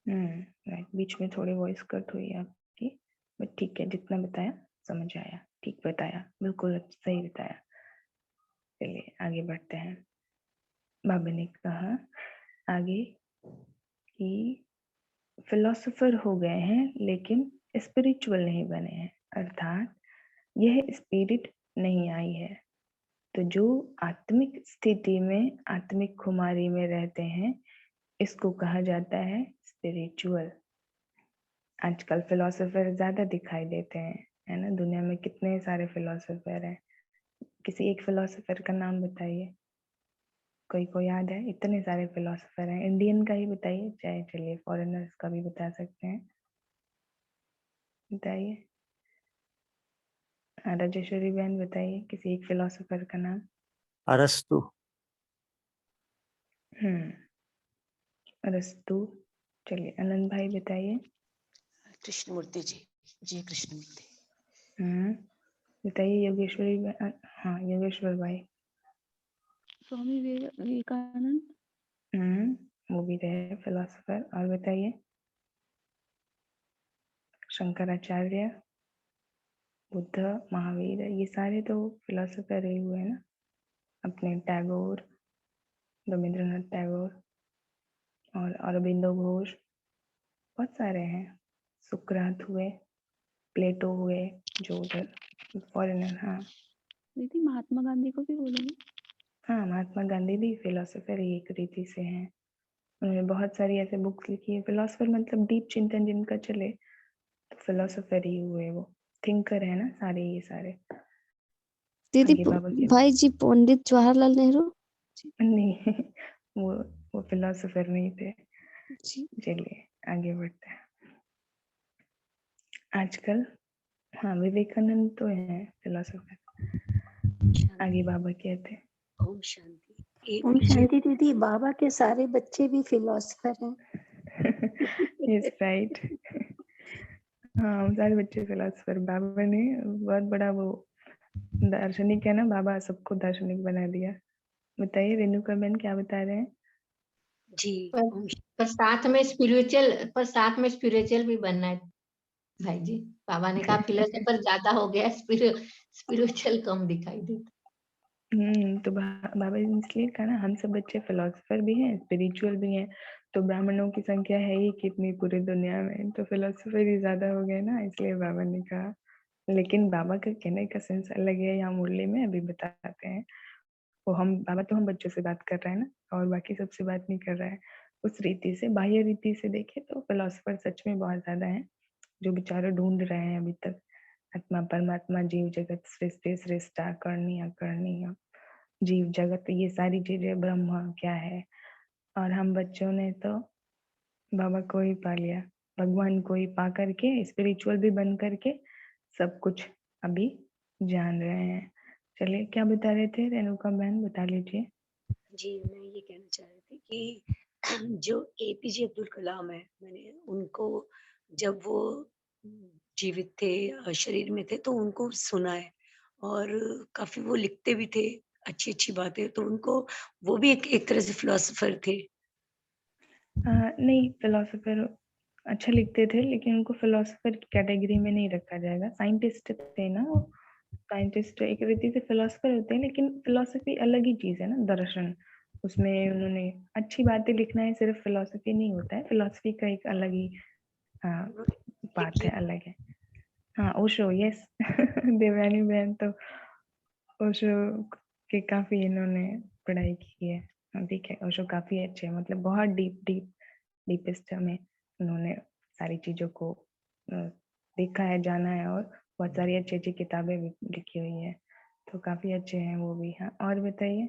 राइट, बीच में थोड़ी वॉइस कट हुई आपकी, बट ठीक है, जितना बताया समझ आया, ठीक बताया, बिल्कुल सही बताया। चलिए आगे बढ़ते हैं। बाबा ने कहा आगे कि फिलोसोफर हो गए हैं लेकिन स्पिरिचुअल नहीं बने हैं, अर्थात यह स्पिरिट नहीं आई है। तो जो आत्मिक स्थिति में, आत्मिक खुमारी में रहते हैं, इसको कहा जाता है स्पिरिचुअल। आजकल फिलोसोफर ज्यादा दिखाई देते हैं, है ना, दुनिया में कितने सारे फिलोसोफर हैं। किसी एक फिलोसोफर का नाम बताइए, कोई को याद है? इतने सारे फिलोसोफर हैं, इंडियन का ही बताइए, चाहे चलिए फॉरेनर्स का भी बता सकते हैं, बताइए। राजेश्वरी बहन बताइए किसी एक फिलोसोफर का नाम। अरस्तु। अरस्तु। चलिए आनंद भाई बताइए। कृष्णमूर्ति जी। जी कृष्णमूर्ति। बताइए योगेश्वरी हाँ योगेश्वर भाई। स्वामी विवेकानंद। वो भी रहे फिलोसोफर। और बताइए। शंकराचार्य, बुद्ध, महावीर, ये सारे तो फिलोसोफर रहे हुए हैं ना। अपने टैगोर, रविंद्रनाथ टैगोर और अरबिंदो घोष, बहुत सारे हैं। सुकरात हुए, प्लेटो हुए, जो उधर फॉरेनर। हाँ दीदी महात्मा गांधी को भी बोलेंगे। हाँ, महात्मा गांधी भी फिलोसोफर ही एक रीति से हैं। उन्होंने बहुत सारी ऐसे बुक्स लिखी है। फिलोसोफर मतलब डीप चिंतन जिनका चले तो फिलोसोफर ही हुए, वो थिंकर है ना सारे, ये सारे। दीदी आगे बाबा के भाई जी पंडित जवाहरलाल नेहरू नहीं वो फिलोसोफर नहीं थे। चलिए आगे बढ़ते हैं। आजकल हाँ विवेकानंद तो है फिलोसोफर। आगे बाबा कहते हैं। ओम शांति। ओम शांति दीदी, बाबा के सारे बच्चे भी फिलोसोफर हैं। Yes right. हाँ सारे बच्चे फिलोसोफर। बाबा ने बहुत बड़ा वो दार्शनिक है ना, बाबा सबको दार्शनिक बना दिया। बताइए रेणुका बहन क्या बता रहे हैं? जी पर साथ में स्पिरिचुअल भी बनना है भाई जी। बाबा ने कहा फिलोसोफर ज्यादा हो गया, स्पिरिचुअल कम दिखाई देता। तो बाबा ने इसलिए कहा ना, हम सब बच्चे फिलोसोफर भी हैं, स्पिरिचुअल भी हैं। तो ब्राह्मणों की संख्या है ही कितनी पूरी दुनिया में, तो फिलोसोफर ही ज्यादा हो गए ना, इसलिए बाबा ने कहा। लेकिन बाबा का कहने का सेंस अलग है, यहाँ मुरली में अभी बताते हैं। वो बाबा तो हम बच्चों से बात कर रहे हैं ना, और बाकी सबसे बात नहीं कर रहा है। उस रीति से, बाह्य रीति से देखे तो फिलोसोफर सच में बहुत ज्यादा हैं, जो बेचारे ढूंढ रहे हैं अभी तक आत्मा, परमात्मा, जीव जगत, सृष्टि सृष्टा, करनी अकरनीय, जीव जगत, ये सारी चीजें, ब्रह्म क्या है। और हम बच्चों ने तो बाबा को ही पा लिया, भगवान को ही पा करके स्पिरिचुअल भी बन करके सब कुछ अभी जान रहे हैं। चलिए क्या बता रहे थे रेणुका बहन, बता लीजिए। जी मैं ये कहना चाह रही थी कि जो एपीजे अब्दुल कलाम है, मैंने उनको जब वो जीवित थे, शरीर में थे, तो उनको सुना है और काफी वो लिखते भी थे अच्छी अच्छी बातें। तो उनको वो भी एक तरह से फिलोसोफर थे। नहीं, फिलोसोफर अच्छा लिखते थे, लेकिन उनको फिलोसोफर की कैटेगरी में नहीं रखा जाएगा। साइंटिस्ट थे ना वो, साइंटिस्ट एक रीति से फिलोसोफर होते हैं, लेकिन फिलोसफी अलग ही चीज है ना, दर्शन। उसमें उन्होंने अच्छी बातें लिखना है, सिर्फ फिलोसफी नहीं होता है। फिलोसफी का एक अलग ही बात है, अलग है। हाँ ओशो, यस देवयानी बहन तो ओशो के काफी इन्होंने पढ़ाई की है। ठीक है, ओशो काफी अच्छे हैं, मतलब बहुत डीपेस्ट में उन्होंने सारी चीजों को देखा है, जाना है, और बहुत सारी अच्छी अच्छी किताबें भी लिखी हुई है, तो काफी अच्छे हैं वो भी। हाँ और बताइए।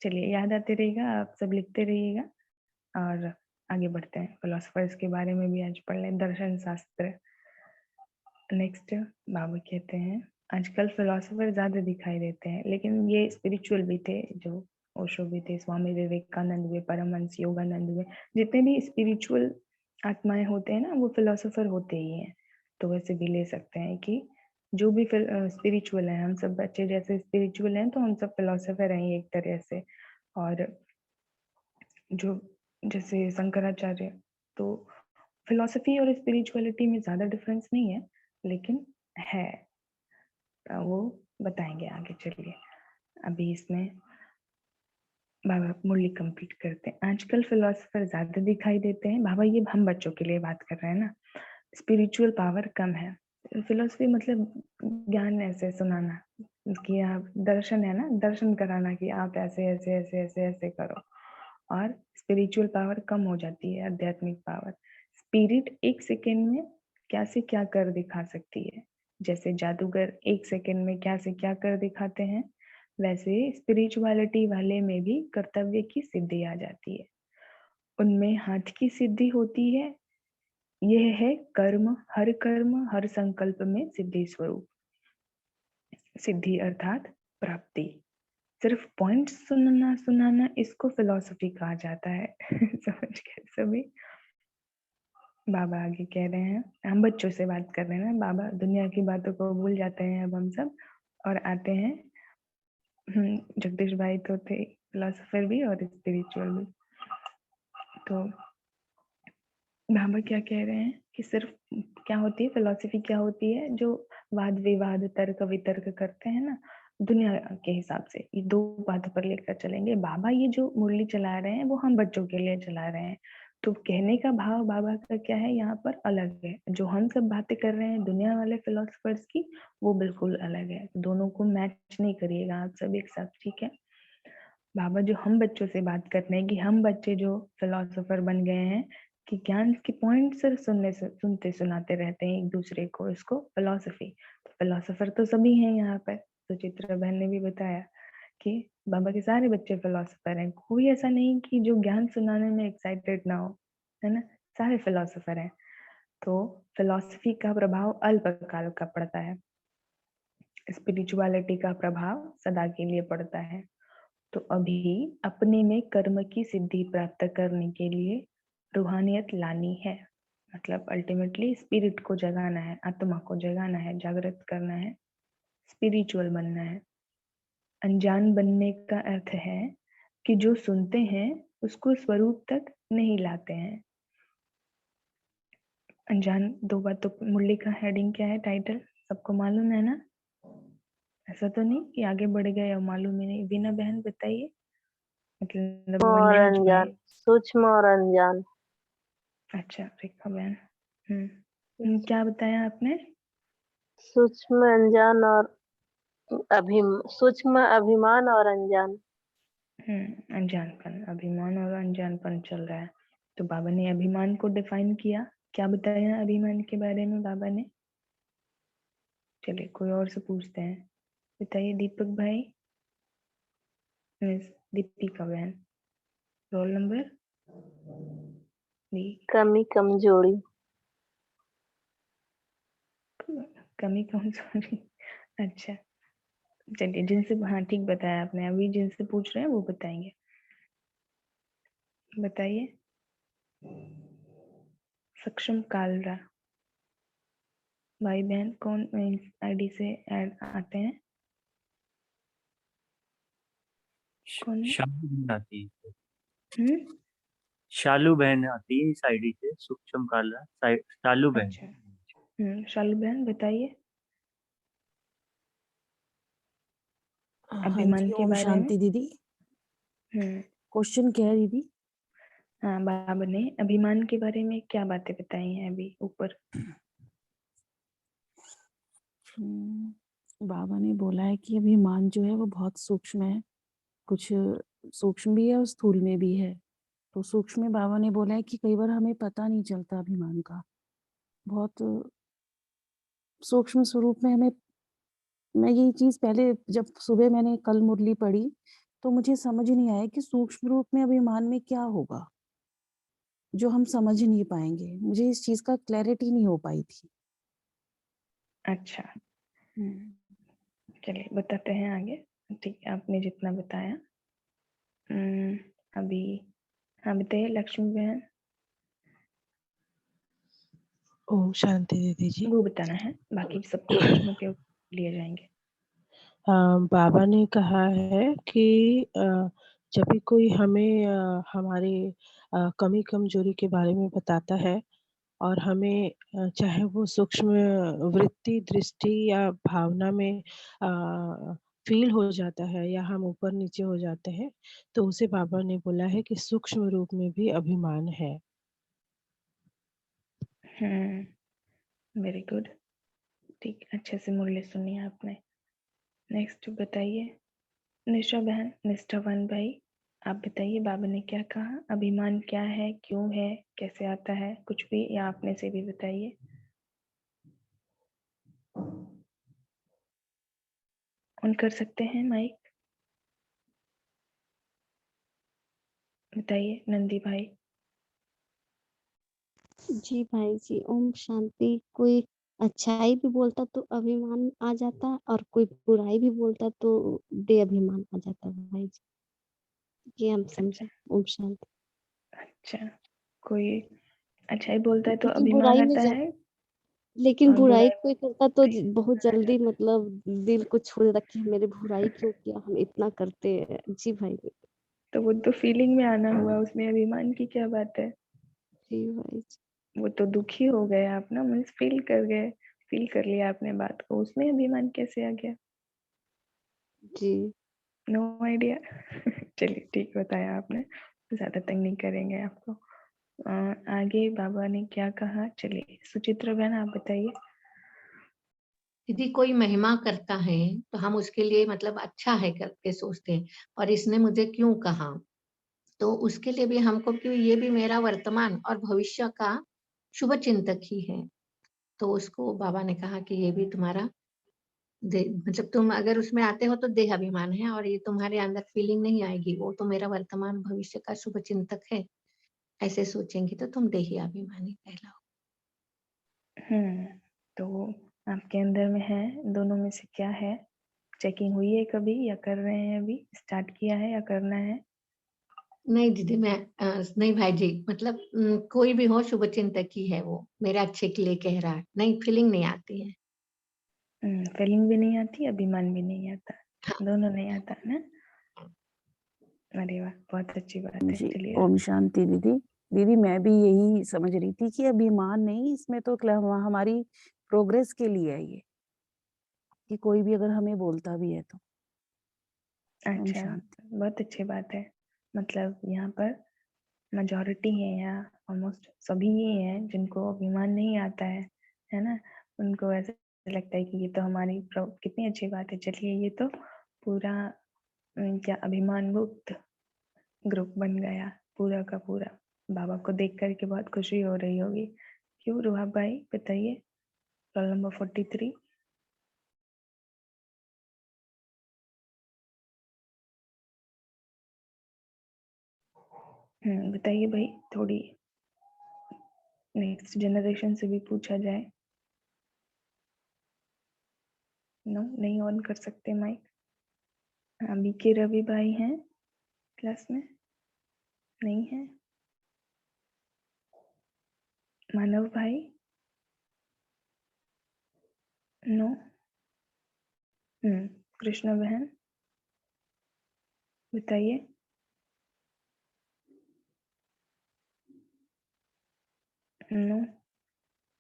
चलिए याद आते रहेगा, आप सब लिखते रहिएगा और आगे बढ़ते हैं। फिलोसफर्स के बारे में भी आज पढ़ लें, दर्शन शास्त्र। नेक्स्ट बाबा कहते हैं आजकल फिलोसोफर ज्यादा दिखाई देते हैं, लेकिन ये स्पिरिचुअल भी थे, जो ओशो भी थे, स्वामी विवेकानंद हुए, परमहंस योगानंद हुए, जितने भी स्पिरिचुअल आत्माएं होते हैं ना, वो फिलोसोफर होते ही हैं। तो वैसे भी ले सकते हैं कि जो भी स्पिरिचुअल है, हम सब बच्चे जैसे स्पिरिचुअल हैं, तो हम सब फिलोसोफर हैं एक तरह से। और जो जैसे शंकराचार्य, तो फिलॉसफी और स्पिरिचुअलिटी में ज़्यादा डिफरेंस नहीं है, लेकिन है। वो बताएंगे आगे। चलिए अभी इसमें बाबा मुरली कंप्लीट करते हैं। आजकल फिलोसोफर ज्यादा दिखाई देते हैं। बाबा ये हम बच्चों के लिए बात कर रहे हैं ना। स्पिरिचुअल पावर कम है। फिलोसफी मतलब ज्ञान ऐसे सुनाना कि आप, दर्शन है ना, दर्शन कराना कि आप ऐसे ऐसे ऐसे ऐसे ऐसे करो। और स्पिरिचुअल पावर कम हो जाती है, आध्यात्मिक पावर। स्पिरिट एक सेकेंड में क्या से क्या कर दिखा सकती है। जैसे जादूगर एक सेकेंड में क्या से क्या कर दिखाते हैं, वैसे स्पिरिचुअलिटी वाले में भी कर्तव्य की सिद्धि आ जाती है। उनमें हाथ की सिद्धि होती है। यह है कर्म हर संकल्प में सिद्धि स्वरूप। सिद्धि अर्थात प्राप्ति। सिर्फ पॉइंट सुनाना इसको फिलॉसफी कहा जाता है। समझ गए सभी। बाबा आगे कह रहे हैं, हम बच्चों से बात कर रहे हैं ना। बाबा दुनिया की बातों को भूल जाते हैं अब हम सब, और आते हैं। जगदीश भाई तो थे फिलोसोफर भी और स्पिरिचुअल भी। तो बाबा क्या कह रहे हैं कि सिर्फ क्या होती है फिलोसफी, क्या होती है, जो वाद विवाद तर्क वितर्क करते हैं ना दुनिया के हिसाब से। ये दो बातों पर लेकर चलेंगे। बाबा ये जो मुरली चला रहे हैं वो हम बच्चों के लिए चला रहे हैं। तो कहने का भाव बाबा का क्या है यहाँ पर अलग है। जो हम सब बातें कर रहे हैं दुनिया वाले फिलोसफर्स की, वो बिल्कुल अलग है। दोनों को मैच नहीं करिएगा आप सब एक साथ, ठीक है। बाबा जो हम बच्चों से बात कर रहे हैं कि हम बच्चे जो फिलोसोफर बन गए हैं कि ज्ञान के पॉइंट सिर्फ सुनते सुनाते रहते हैं एक दूसरे को, इसको फिलोसफी। तो फिलोसोफर तो सभी हैं यहाँ पर। तो चित्रा बहन ने भी बताया कि बाबा के सारे बच्चे फिलोसोफर हैं। कोई ऐसा नहीं कि जो ज्ञान सुनाने में एक्साइटेड ना हो, है ना। सारे फिलोसोफर हैं। तो फिलोसफी का प्रभाव अल्पकाल का पड़ता है, स्पिरिचुअलिटी का प्रभाव सदा के लिए पड़ता है। तो अभी अपने में कर्म की सिद्धि प्राप्त करने के लिए रूहानियत लानी है। मतलब अल्टीमेटली स्पिरिट को जगाना है, आत्मा को जगाना है, जागृत करना है, स्पिरिचुअल बनना है। अनजान बनने का अर्थ है कि जो सुनते हैं उसको स्वरूप तक नहीं लाते हैं। अनजान दो बातों। मुरली का हेडिंग क्या है, टाइटल सबको मालूम है ना। ऐसा तो नहीं कि आगे बढ़ गए और मालूम ही नहीं। बीना बहन बताइए। मतलब और मनोज अनजान, भाई। सूक्ष्म और अनजान। अच्छा रेखा बहन। क्या बताया आपने। सूक्ष्म अनजान और सूक्ष्म अभिमान और अनजान। अनजानपन, अभिमान और अनजानपन चल रहा है। तो बाबा ने अभिमान को डिफाइन किया। क्या बताया अभिमान के बारे में बाबा ने। चलिए कोई और से पूछते हैं। बताइए दीपक भाई, मिस दीपिका बहन, रोल नंबर कमी कमजोरी। कमी कमजोरी। अच्छा चलिए, जिनसे, हाँ ठीक बताया आपने। अभी जिनसे पूछ रहे हैं वो बताएंगे। बताइए। सक्षम कालरा। भाई बहन कौन आईडी से ऐड आते हैं। कौन है? शालू बहन आती है। शालू बहन आती है इस आईडी से। सूक्ष्म काला शालू बहन। अच्छा शालू बहन बताइए हाँ अभिमान जी, के ओम बारे में। शांति दीदी। क्वेश्चन क्या है दीदी। हाँ बाबा ने अभिमान के बारे में क्या बातें बताई हैं अभी ऊपर। बाबा ने बोला है कि अभिमान जो है वो बहुत सूक्ष्म है। कुछ सूक्ष्म भी है और स्थूल में भी है। तो सूक्ष्म में बाबा ने बोला है कि कई बार हमें पता नहीं चलता अभिमान का। बहुत सूक्ष्म स्वरूप में हमें, मैं यही चीज पहले जब सुबह मैंने कल मुरली पढ़ी तो मुझे समझ नहीं आया कि सूक्ष्म रूप में अभिमान में क्या होगा जो हम समझ नहीं पाएंगे। मुझे इस चीज का क्लैरिटी नहीं हो पाई थी। अच्छा चलिए बताते हैं आगे। ठीक है आपने जितना बताया। अभी हाँ बताइए लक्ष्मी बहन। ओम शांति दीदी जी। वो बताना है, बाकी सबके प्रश्नों के लिए जाएंगे। बाबा ने कहा है कि जब भी कोई हमें हमारे कमी कमजोरी के बारे में बताता है और हमें चाहे वो सूक्ष्म वृत्ति, दृष्टि या भावना में फ़ील हो जाता है या हम ऊपर-नीचे हो जाते हैं, तो उसे बाबा ने बोला है कि सूक्ष्म रूप में भी अभिमान है। Very good. ठीक, अच्छे से मुरली सुनी आपने। नेक्स्ट बताइए निशा बहन, निष्ठावान भाई, आप बताइए बाबा ने क्या कहा? अभिमान क्या है, क्यों है, कैसे आता है, कुछ भी या आपने से भी बताइए। ऑन कर सकते हैं माइक, बताइए नंदी भाई। जी भाई जी, ओम शांति। कोई अच्छाई भी बोलता तो अभिमान आ जाता और कोई बुराई भी बोलता तो दे अभिमान आ जाता भाई जी। ये हम समझे। ओम शांति। अच्छा, कोई अच्छाई बोलता है तो लेकिन अभिमान बुराई में आता है लेकिन और बुराई बुराई कोई करता तो बहुत जल्दी मतलब दिल को छू देता कि मेरे बुराई क्यों किया, हम इतना करते हैं। जी भाई। तो वो तो फीलिंग में आना हुआ, उसमें अभिमान की क्या बात है? जी भाई जी। वो तो दुखी हो गए आप ना, मीन्स फील कर गए, फील कर लिया आपने बात को, उसमें अभिमान कैसे आ गया? जी नो आइडिया। चलिए ठीक बताया आपने, ज्यादा तंग नहीं करेंगे आपको। आगे बाबा ने क्या कहा? चलिए सुचित्रा बहन आप बताइए। यदि कोई महिमा करता है तो हम उसके लिए मतलब अच्छा है करके सोचते हैं, और इसने मुझे क्यों कहा, तो उसके लिए भी हमको, क्यों ये भी मेरा वर्तमान और भविष्य का शुभ चिंतक ही है। तो उसको बाबा ने कहा कि ये भी तुम्हारा मतलब तुम अगर उसमें आते हो तो देह अभिमान है, और ये तुम्हारे अंदर फीलिंग नहीं आएगी, वो तो मेरा वर्तमान भविष्य का शुभ चिंतक है। ऐसे सोचेंगी तो तुम देही अभिमानी कहलाओ। तो आपके अंदर में है, दोनों में से क्या है? चेकिंग हुई है कभी या कर रहे हैं? अभी स्टार्ट किया है या करना है? नहीं दीदी, मैं नहीं भाई जी, मतलब कोई भी हो शुभ चिंतक ही है, वो मेरे अच्छे के लिए कह रहा है, नहीं फीलिंग नहीं आती है। फीलिंग भी नहीं आती, अभिमान भी नहीं आता, दोनों नहीं आता ना? अरे वाह, बहुत अच्छी बात है। जी, चलिए ओम शांति दीदी। दीदी मैं भी यही समझ रही थी कि अभिमान नहीं, इसमें तो हमारी प्रोग्रेस के लिए है ये, कि कोई भी अगर हमें बोलता भी है तो। ओम अच्छा, शांति। बहुत अच्छी बात है। मतलब यहाँ पर मेजॉरिटी है, यहाँ ऑलमोस्ट सभी ही हैं जिनको अभिमान नहीं आता है ना? उनको ऐसा लगता है कि ये तो हमारी कितनी अच्छी बात है। चलिए ये तो पूरा क्या अभिमान मुक्त ग्रुप बन गया पूरा का पूरा। बाबा को देख करके बहुत खुशी हो रही होगी। क्यों रुहा भाई बताइए, रोल नंबर 43। बताइए भाई, थोड़ी नेक्स्ट जनरेशन से भी पूछा जाए। नो, नहीं ऑन कर सकते माइक। अभी के रवि भाई हैं क्लास में? नहीं है। मानव भाई? नो। कृष्णा बहन बताइए। नो,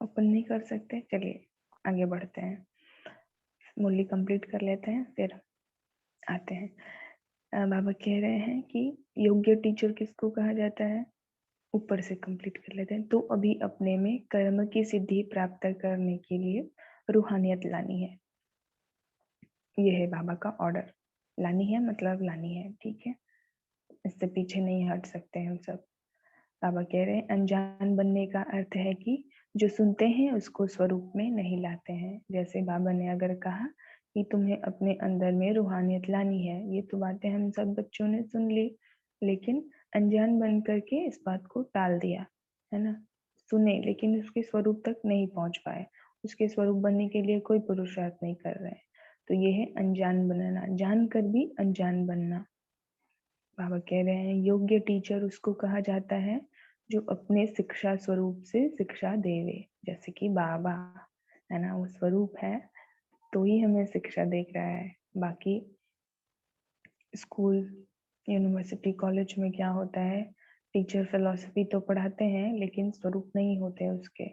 ओपन नहीं कर सकते। चलिए आगे बढ़ते हैं, मुरली कंप्लीट कर लेते हैं फिर आते हैं। बाबा कह रहे हैं कि योग्य टीचर किसको कहा जाता है? ऊपर से कंप्लीट कर लेते हैं। तो अभी अपने में कर्म की सिद्धि प्राप्त करने के लिए रूहानियत लानी है। ये है बाबा का ऑर्डर। लानी है मतलब लानी है, ठीक है, इससे पीछे नहीं हट सकते हम सब। बाबा कह रहे हैं अनजान बनने का अर्थ है कि जो सुनते हैं उसको स्वरूप में नहीं लाते हैं। जैसे बाबा ने अगर कहा कि तुम्हें अपने अंदर में रूहानियत लानी है, ये तो बातें हम सब बच्चों ने सुन ली, लेकिन अनजान बन करके इस बात को टाल दिया, है ना? सुने लेकिन उसके स्वरूप तक नहीं पहुंच पाए, उसके स्वरूप बनने के लिए कोई पुरुषार्थ नहीं कर रहे हैं। तो ये है अनजान बनना, जान कर भी अनजान बनना। बाबा कह रहे हैं योग्य टीचर उसको कहा जाता है जो अपने शिक्षा स्वरूप से शिक्षा देवे। जैसे कि बाबा है ना, वो स्वरूप है तो ही हमें शिक्षा देख रहा है। बाकी स्कूल यूनिवर्सिटी कॉलेज में क्या होता है, टीचर फिलॉसफी तो पढ़ाते हैं लेकिन स्वरूप नहीं होते उसके,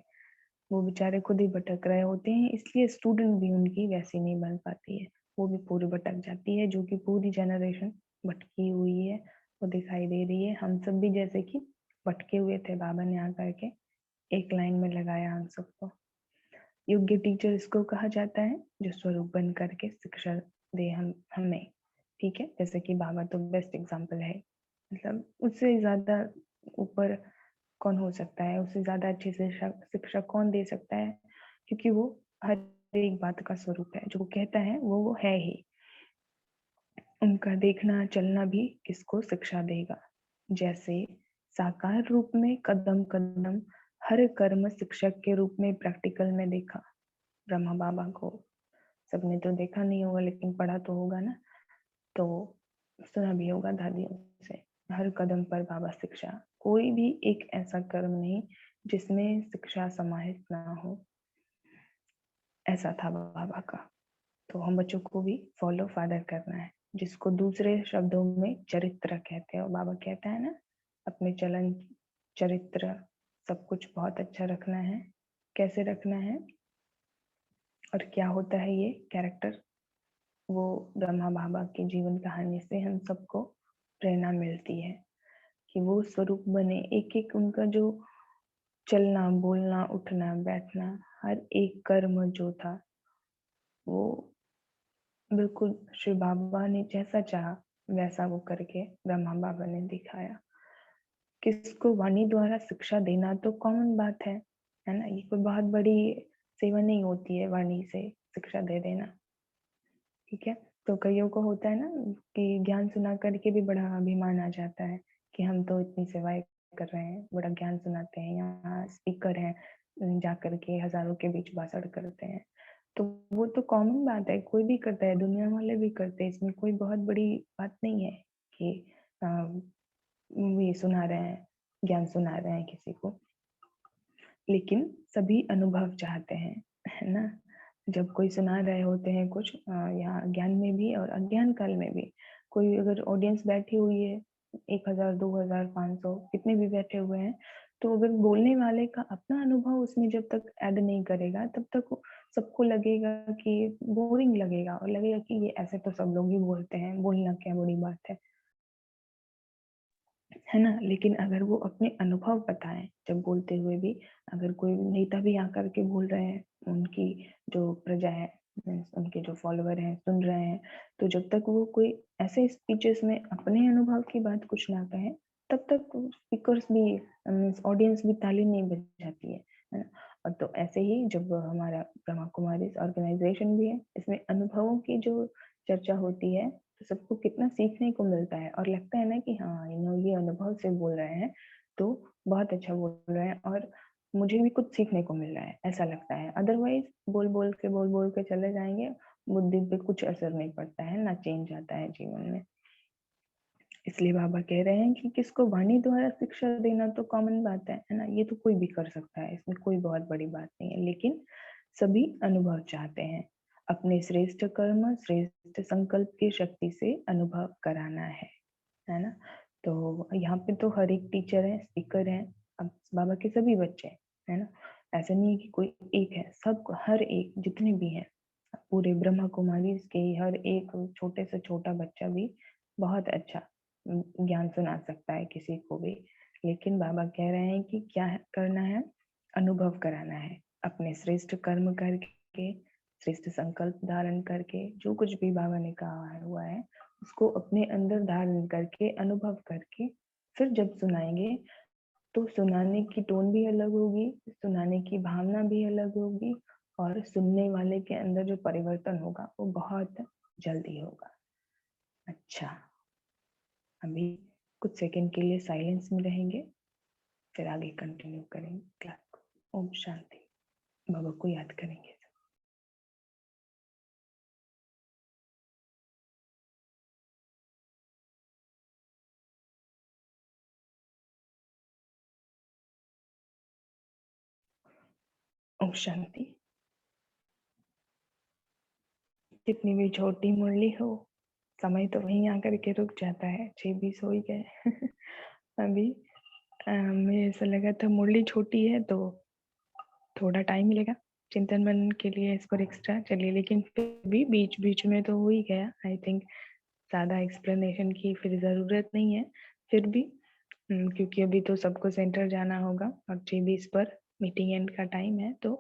वो बेचारे खुद ही भटक रहे होते हैं, इसलिए स्टूडेंट भी उनकी वैसी नहीं बन पाती है, वो भी पूरी भटक जाती है, जो कि पूरी जनरेशन भटकी हुई है वो दिखाई दे रही है। हम सब भी जैसे कि भटके हुए थे, बाबा ने आकर के एक लाइन में लगाया हम सबको। योग्य टीचर इसको कहा जाता है जो स्वरूप बन करके शिक्षा दे हमें, ठीक है। जैसे कि बाबा तो बेस्ट एग्जाम्पल है, मतलब उससे ज्यादा ऊपर कौन हो सकता है, उससे ज्यादा अच्छी शिक्षा कौन दे सकता है, क्योंकि वो हर एक बात का स्वरूप है, जो वो कहता है वो है ही। उनका देखना चलना भी किसको शिक्षा देगा, जैसे साकार रूप में कदम कदम हर कर्म शिक्षक के रूप में प्रैक्टिकल में देखा। ब्रह्मा बाबा को सबने तो देखा नहीं होगा लेकिन पढ़ा तो होगा ना, तो सुना भी होगा दादियों से, हर कदम पर बाबा शिक्षा, कोई भी एक ऐसा कर्म नहीं जिसमें शिक्षा समाहित ना हो, ऐसा था बाबा का। तो हम बच्चों को भी फॉलो फादर करना है, जिसको दूसरे शब्दों में चरित्र कहते हैं, और बाबा कहता है ना अपने चलन चरित्र सब कुछ बहुत अच्छा रखना है। कैसे रखना है और क्या होता है ये कैरेक्टर, वो ब्रह्मा बाबा की जीवन कहानी से हम सबको प्रेरणा मिलती है कि वो स्वरूप बने। एक एक उनका जो चलना बोलना उठना बैठना हर एक कर्म जो था वो बिल्कुल श्री बाबा ने जैसा चाहा वैसा वो करके ब्रह्मा बाबा ने दिखाया। किसको वाणी द्वारा शिक्षा देना तो कॉमन बात है ना, ये कोई बहुत बड़ी सेवा नहीं होती है वाणी से शिक्षा दे देना, ठीक है। तो कईयों को होता है ना कि ज्ञान सुना करके भी बड़ा अभिमान आ जाता है कि हम तो इतनी सेवाएं कर रहे हैं, बड़ा ज्ञान सुनाते हैं, यहाँ स्पीकर हैं, जा करके हजारों के बीच भाषण करते हैं। तो वो तो कॉमन बात है, कोई भी करता है, दुनिया वाले भी करते हैं, इसमें कोई बहुत बड़ी बात नहीं है कि ये सुना रहे हैं, ज्ञान सुना रहे हैं किसी को। लेकिन सभी अनुभव चाहते हैं, है ना। जब कोई सुना रहे होते हैं कुछ यहाँ ज्ञान में भी और अज्ञान काल में भी, कोई अगर ऑडियंस बैठी हुई है 1000 2000 500 कितने भी बैठे हुए हैं, तो अगर बोलने वाले का अपना अनुभव उसमें जब तक ऐड नहीं करेगा तब तक सबको लगेगा कि बोरिंग लगेगा, और लगेगा कि ये ऐसे तो सब लोग ही बोलते हैं, बोलना क्या बड़ी बात है ना। लेकिन अगर वो अपने अनुभव बताएं जब बोलते हुए भी, अगर कोई नेता भी आकर के बोल रहे हैं, उनकी जो प्रजा है उनके जो फॉलोअर हैं सुन रहे हैं, तो जब तक वो कोई ऐसे स्पीचेस में अपने अनुभव की बात कुछ ना कहें तब तक स्पीकर्स भी ऑडियंस भी ताली नहीं बजाती है ना। और तो ऐसे ही जब हमारा ब्रह्मा कुमारी ऑर्गेनाइजेशन भी है, इसमें अनुभवों की जो चर्चा होती है तो सबको कितना सीखने को मिलता है, और लगता है ना कि हाँ ये अनुभव से बोल रहे हैं तो बहुत अच्छा बोल रहे हैं और मुझे भी कुछ सीखने को मिल रहा है, ऐसा लगता है। अदरवाइज बोल बोल के चले जाएंगे, बुद्धि पे कुछ असर नहीं पड़ता है ना, चेंज आता है जीवन में। इसलिए बाबा कह रहे हैं कि किसको वाणी द्वारा शिक्षा देना तो कॉमन बात है ना, ये तो कोई भी कर सकता है, इसमें कोई बहुत बड़ी बात नहीं है। लेकिन सभी अनुभव चाहते हैं, अपने श्रेष्ठ कर्म श्रेष्ठ संकल्प की शक्ति से अनुभव कराना है ना। तो यहाँ पे तो हर एक टीचर है, स्पीकर है, अब बाबा के सभी बच्चे है ना, ऐसा नहीं है कि कोई एक है, सब हर एक जितने भी हैं पूरे ब्रह्मा कुमारी के हर एक छोटे से छोटा बच्चा भी बहुत अच्छा ज्ञान सुना सकता है किसी को भी। लेकिन बाबा कह रहे हैं कि क्या करना है, अनुभव कराना है, अपने श्रेष्ठ कर्म करके श्रेष्ठ संकल्प धारण करके, जो कुछ भी बाबा ने कहा हुआ है उसको अपने अंदर धारण करके अनुभव करके फिर जब सुनाएंगे तो सुनाने की टोन भी अलग होगी, सुनाने की भावना भी अलग होगी, और सुनने वाले के अंदर जो परिवर्तन होगा वो बहुत जल्दी होगा। अच्छा, अभी कुछ सेकंड के लिए साइलेंस में रहेंगे, फिर आगे कंटिन्यू करेंगे क्लास को। ओम शांति। बाबा को याद करेंगे। ओम शांति। जितनी भी छोटी मुरली हो समय तो वहीं आकर के रुक जाता है, 6:20 हो ही गए। अभी हमें ऐसा लगा था मुरली छोटी है तो थोड़ा टाइम मिलेगा चिंतन मनन के लिए इस पर एक्स्ट्रा चलिए, लेकिन फिर भी बीच बीच में तो हो ही गया। आई थिंक ज़्यादा एक्सप्लेनेशन की फिर ज़रूरत नहीं है, फिर भी क्योंकि अभी तो सबको सेंटर जाना होगा और 6:20 पर मीटिंग एंड का टाइम है, तो